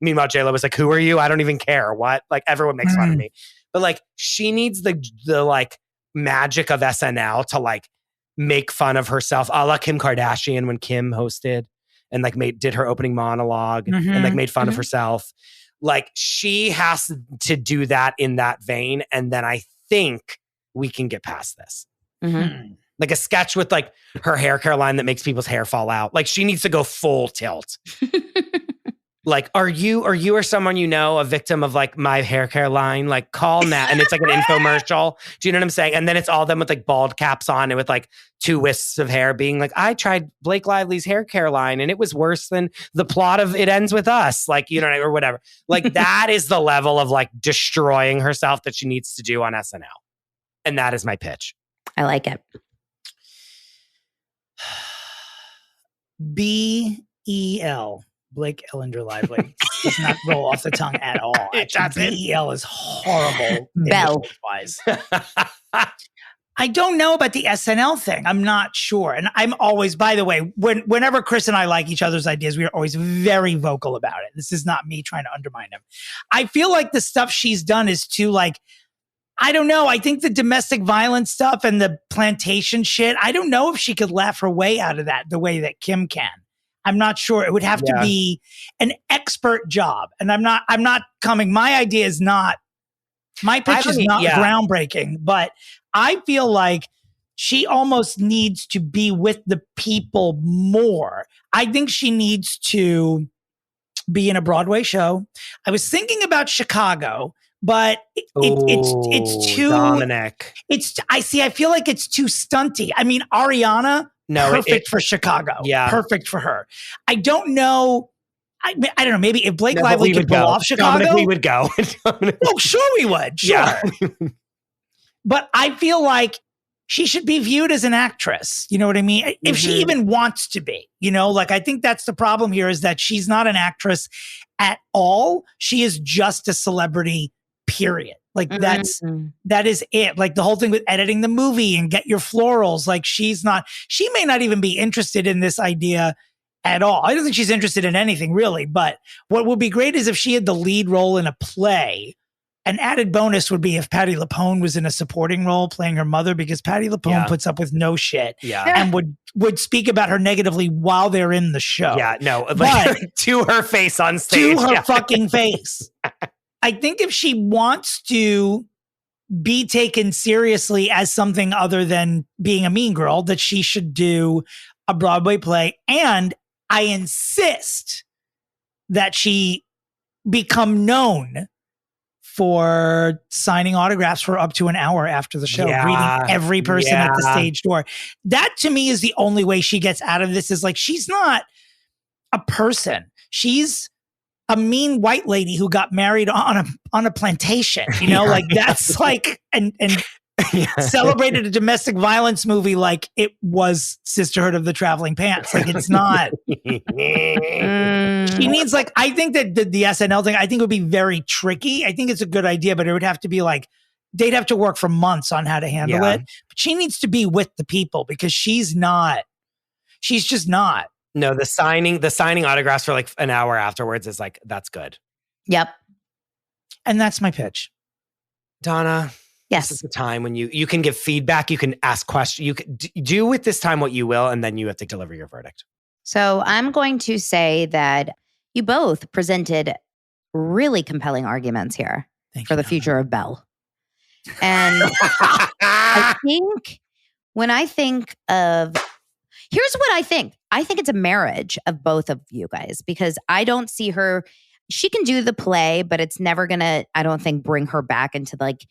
meanwhile, J-Lo was like, who are you? I don't even care. What? Like, everyone makes fun of me. But like, she needs the like magic of SNL to like make fun of herself, a la Kim Kardashian when Kim hosted and like did her opening monologue and like made fun of herself. Like, she has to do that in that vein. And then I think we can get past this. Like a sketch with like her hair care line that makes people's hair fall out. Like, she needs to go full tilt. Like, are you or someone a victim of like my hair care line? Like, call Nat. And it's like an infomercial. Do you know what I'm saying? And then it's all them with like bald caps on and with like 2 wisps of hair being like, I tried Blake Lively's hair care line and it was worse than the plot of It Ends With Us. Like, or whatever. Like, that is the level of like destroying herself that she needs to do on SNL. And that is my pitch. I like it. B-E-L. Blake Ellender Lively does not roll off the tongue at all. B-E-L is horrible. Bell. I don't know about the SNL thing. I'm not sure. And I'm always, by the way, whenever Chris and I like each other's ideas, we are always very vocal about it. This is not me trying to undermine him. I feel like the stuff she's done is too like, I don't know. I think the domestic violence stuff and the plantation shit, I don't know if she could laugh her way out of that the way that Kim can. I'm not sure. It would have to be an expert job. And I'm not coming. My idea is not, my pitch is not groundbreaking, but I feel like she almost needs to be with the people more. I think she needs to be in a Broadway show. I was thinking about Chicago, but it's too Dominick. I feel like it's too stunty. I mean, Ariana, perfect for Chicago. Yeah. Perfect for her. I don't know I don't know. Maybe if Blake No, Lively could pull off Chicago, Dominick, we would go. Oh, sure we would. Sure. Yeah. But I feel like she should be viewed as an actress. You know what I mean? If she even wants to be, like I think that's the problem here is that she's not an actress at all. She is just a celebrity, period. Like that is it. Like the whole thing with editing the movie and get your florals. Like she may not even be interested in this idea at all. I don't think she's interested in anything really, but what would be great is if she had the lead role in a play. An added bonus would be if Patti LuPone was in a supporting role playing her mother, because Patti LuPone puts up with no shit and would speak about her negatively while they're in the show. Yeah, no, like, to her face on stage. To her fucking face. I think if she wants to be taken seriously as something other than being a mean girl, that she should do a Broadway play. And I insist that she become known for signing autographs for up to an hour after the show, greeting every person at the stage door. That to me is the only way she gets out of this, is like, she's not a person. She's a mean white lady who got married on a plantation, like that's like, and celebrated a domestic violence movie like it was Sisterhood of the Traveling Pants. Like it's not. She needs like, I think that the SNL thing, I think would be very tricky. I think it's a good idea, but it would have to be like, they'd have to work for months on how to handle it. But she needs to be with the people because she's just not. No, the signing autographs for like an hour afterwards is like, that's good. Yep. And that's my pitch. Donna. Yes. This is the time when you can give feedback, you can ask questions, you can do with this time what you will, and then you have to deliver your verdict. So I'm going to say that you both presented really compelling arguments here for the future of Belle. And I think when I think of, here's what I think. I think it's a marriage of both of you guys, because I don't see her, she can do the play, but it's never going to, I don't think, bring her back into like,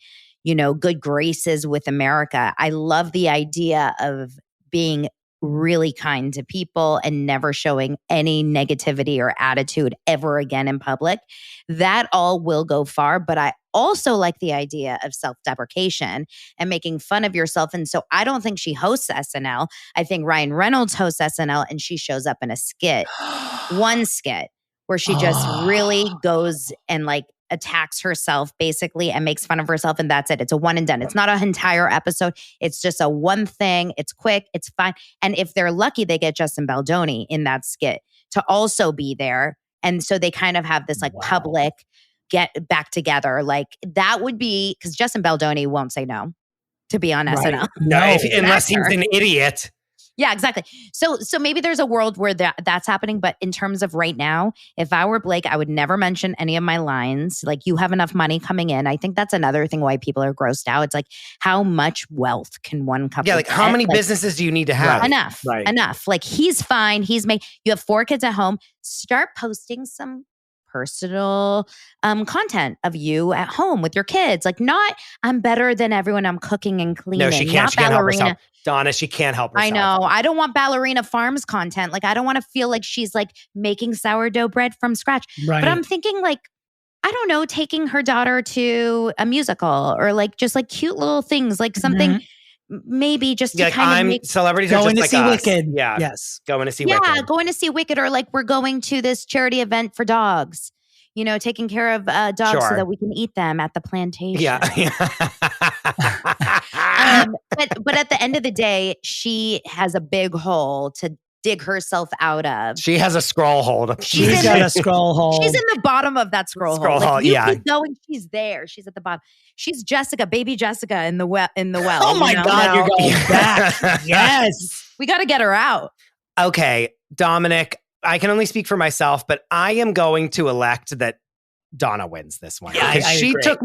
good graces with America. I love the idea of being really kind to people and never showing any negativity or attitude ever again in public. That all will go far, but I also like the idea of self-deprecation and making fun of yourself. And so I don't think she hosts SNL. I think Ryan Reynolds hosts SNL and she shows up in a skit, one skit, where she just really goes and like attacks herself basically and makes fun of herself, and that's it. It's a one and done. It's not an entire episode. It's just a one thing. It's quick. It's fine. And if they're lucky, they get Justin Baldoni in that skit to also be there. And so they kind of have this like public get back together. Like that would be, because Justin Baldoni won't say no to be on SNL. No, unless he's an idiot. Yeah, exactly. So maybe there's a world where that's happening. But in terms of right now, if I were Blake, I would never mention any of my lines. Like, you have enough money coming in. I think that's another thing why people are grossed out. It's like, how much wealth can one couple like get? How many businesses do you need to have? Enough. Like, he's fine. You have 4 kids at home. Start posting some personal content of you at home with your kids. Like, not, I'm better than everyone, I'm cooking and cleaning. No, she can't. She can't help herself. Donna, she can't help herself. I know. I don't want Ballerina Farms content. Like, I don't want to feel like she's like making sourdough bread from scratch. Right. But I'm thinking like, I don't know, taking her daughter to a musical or like just like cute little things, like something maybe just to kind of make celebrities are just like see us. Wicked. Yeah. Yes. Going to see Wicked. Yeah, going to see Wicked, or like we're going to this charity event for dogs. Taking care of dogs so that we can eat them at the plantation. Yeah. But at the end of the day, she has a big hole to dig herself out of. She has a scroll hold. She's got a scroll hole. She's in the bottom of that scroll hole. Like, you keep going, she's there. She's at the bottom. She's Jessica, baby Jessica in the well. Oh my God, you're going back. Yes. We got to get her out. Okay, Dominick, I can only speak for myself, but I am going to elect that Donna wins this one. Yeah, because she took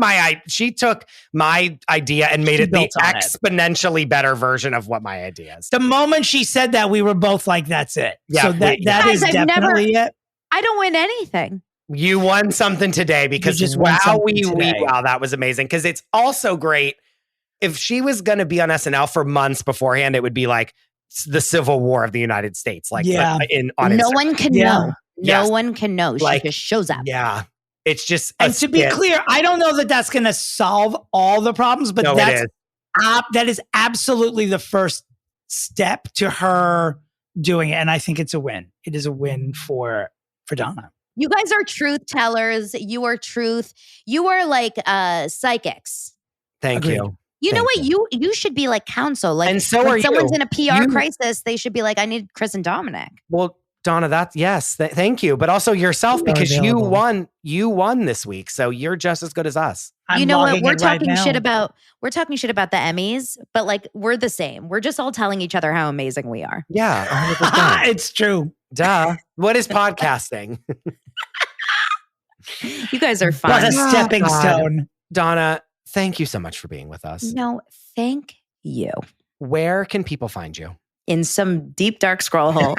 my idea and made it the exponentially better version of what my idea is. The moment she said that, we were both like, that's it. Yeah, so that is definitely it. I don't win anything. You won something today because wow, that was amazing. Because it's also great. If she was going to be on SNL for months beforehand, it would be like the Civil War of the United States. Like no one can know. No one can know. She Like, just shows up. Yeah. It's just, And to be clear, I don't know that that's going to solve all the problems, but that is absolutely the first step to her doing it. And I think it's a win. It is a win for Donna. You guys are truth tellers. You are truth. You are like psychics. Thank Agreed. you. You know what? You should be like counsel. Like, And so when are someone's you. in a PR crisis, they should be like, I need Chris and Dominick. Well, Donna, thank you. But also yourself, because you won this week. So you're just as good as us. You know what? We're talking shit about the Emmys, but like we're the same. We're just all telling each other how amazing we are. Yeah, 100%. It's true. Duh. What is podcasting? You guys are fun. What a stepping stone. Donna, thank you so much for being with us. No, thank you. Where can people find you? In some deep dark scroll hole.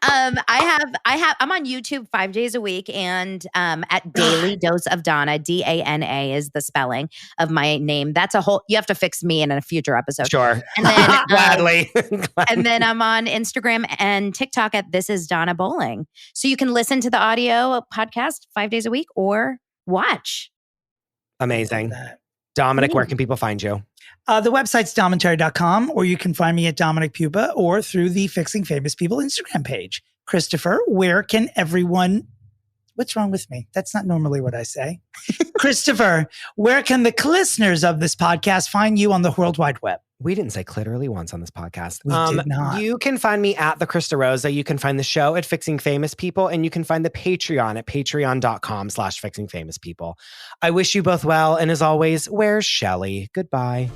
I'm on YouTube 5 days a week, and at Daily Dose of Donna, DANA is the spelling of my name. That's you have to fix me in a future episode. Sure. And then Gladly. And then I'm on Instagram and TikTok at This Is Donna Bowling. So you can listen to the audio podcast 5 days a week or watch. Amazing. Dominick, where can people find you? The website's domentary.com, or you can find me at Dominick Pupa or through the Fixing Famous People Instagram page. Christopher, where can everyone... What's wrong with me? That's not normally what I say. Christopher, where can the listeners of this podcast find you on the World Wide Web? We didn't say literally once on this podcast. We did not. You can find me at the Chris DeRosa. You can find the show at Fixing Famous People, and you can find the Patreon at patreon.com/Fixing Famous People. I wish you both well. And as always, where's Shelley? Goodbye.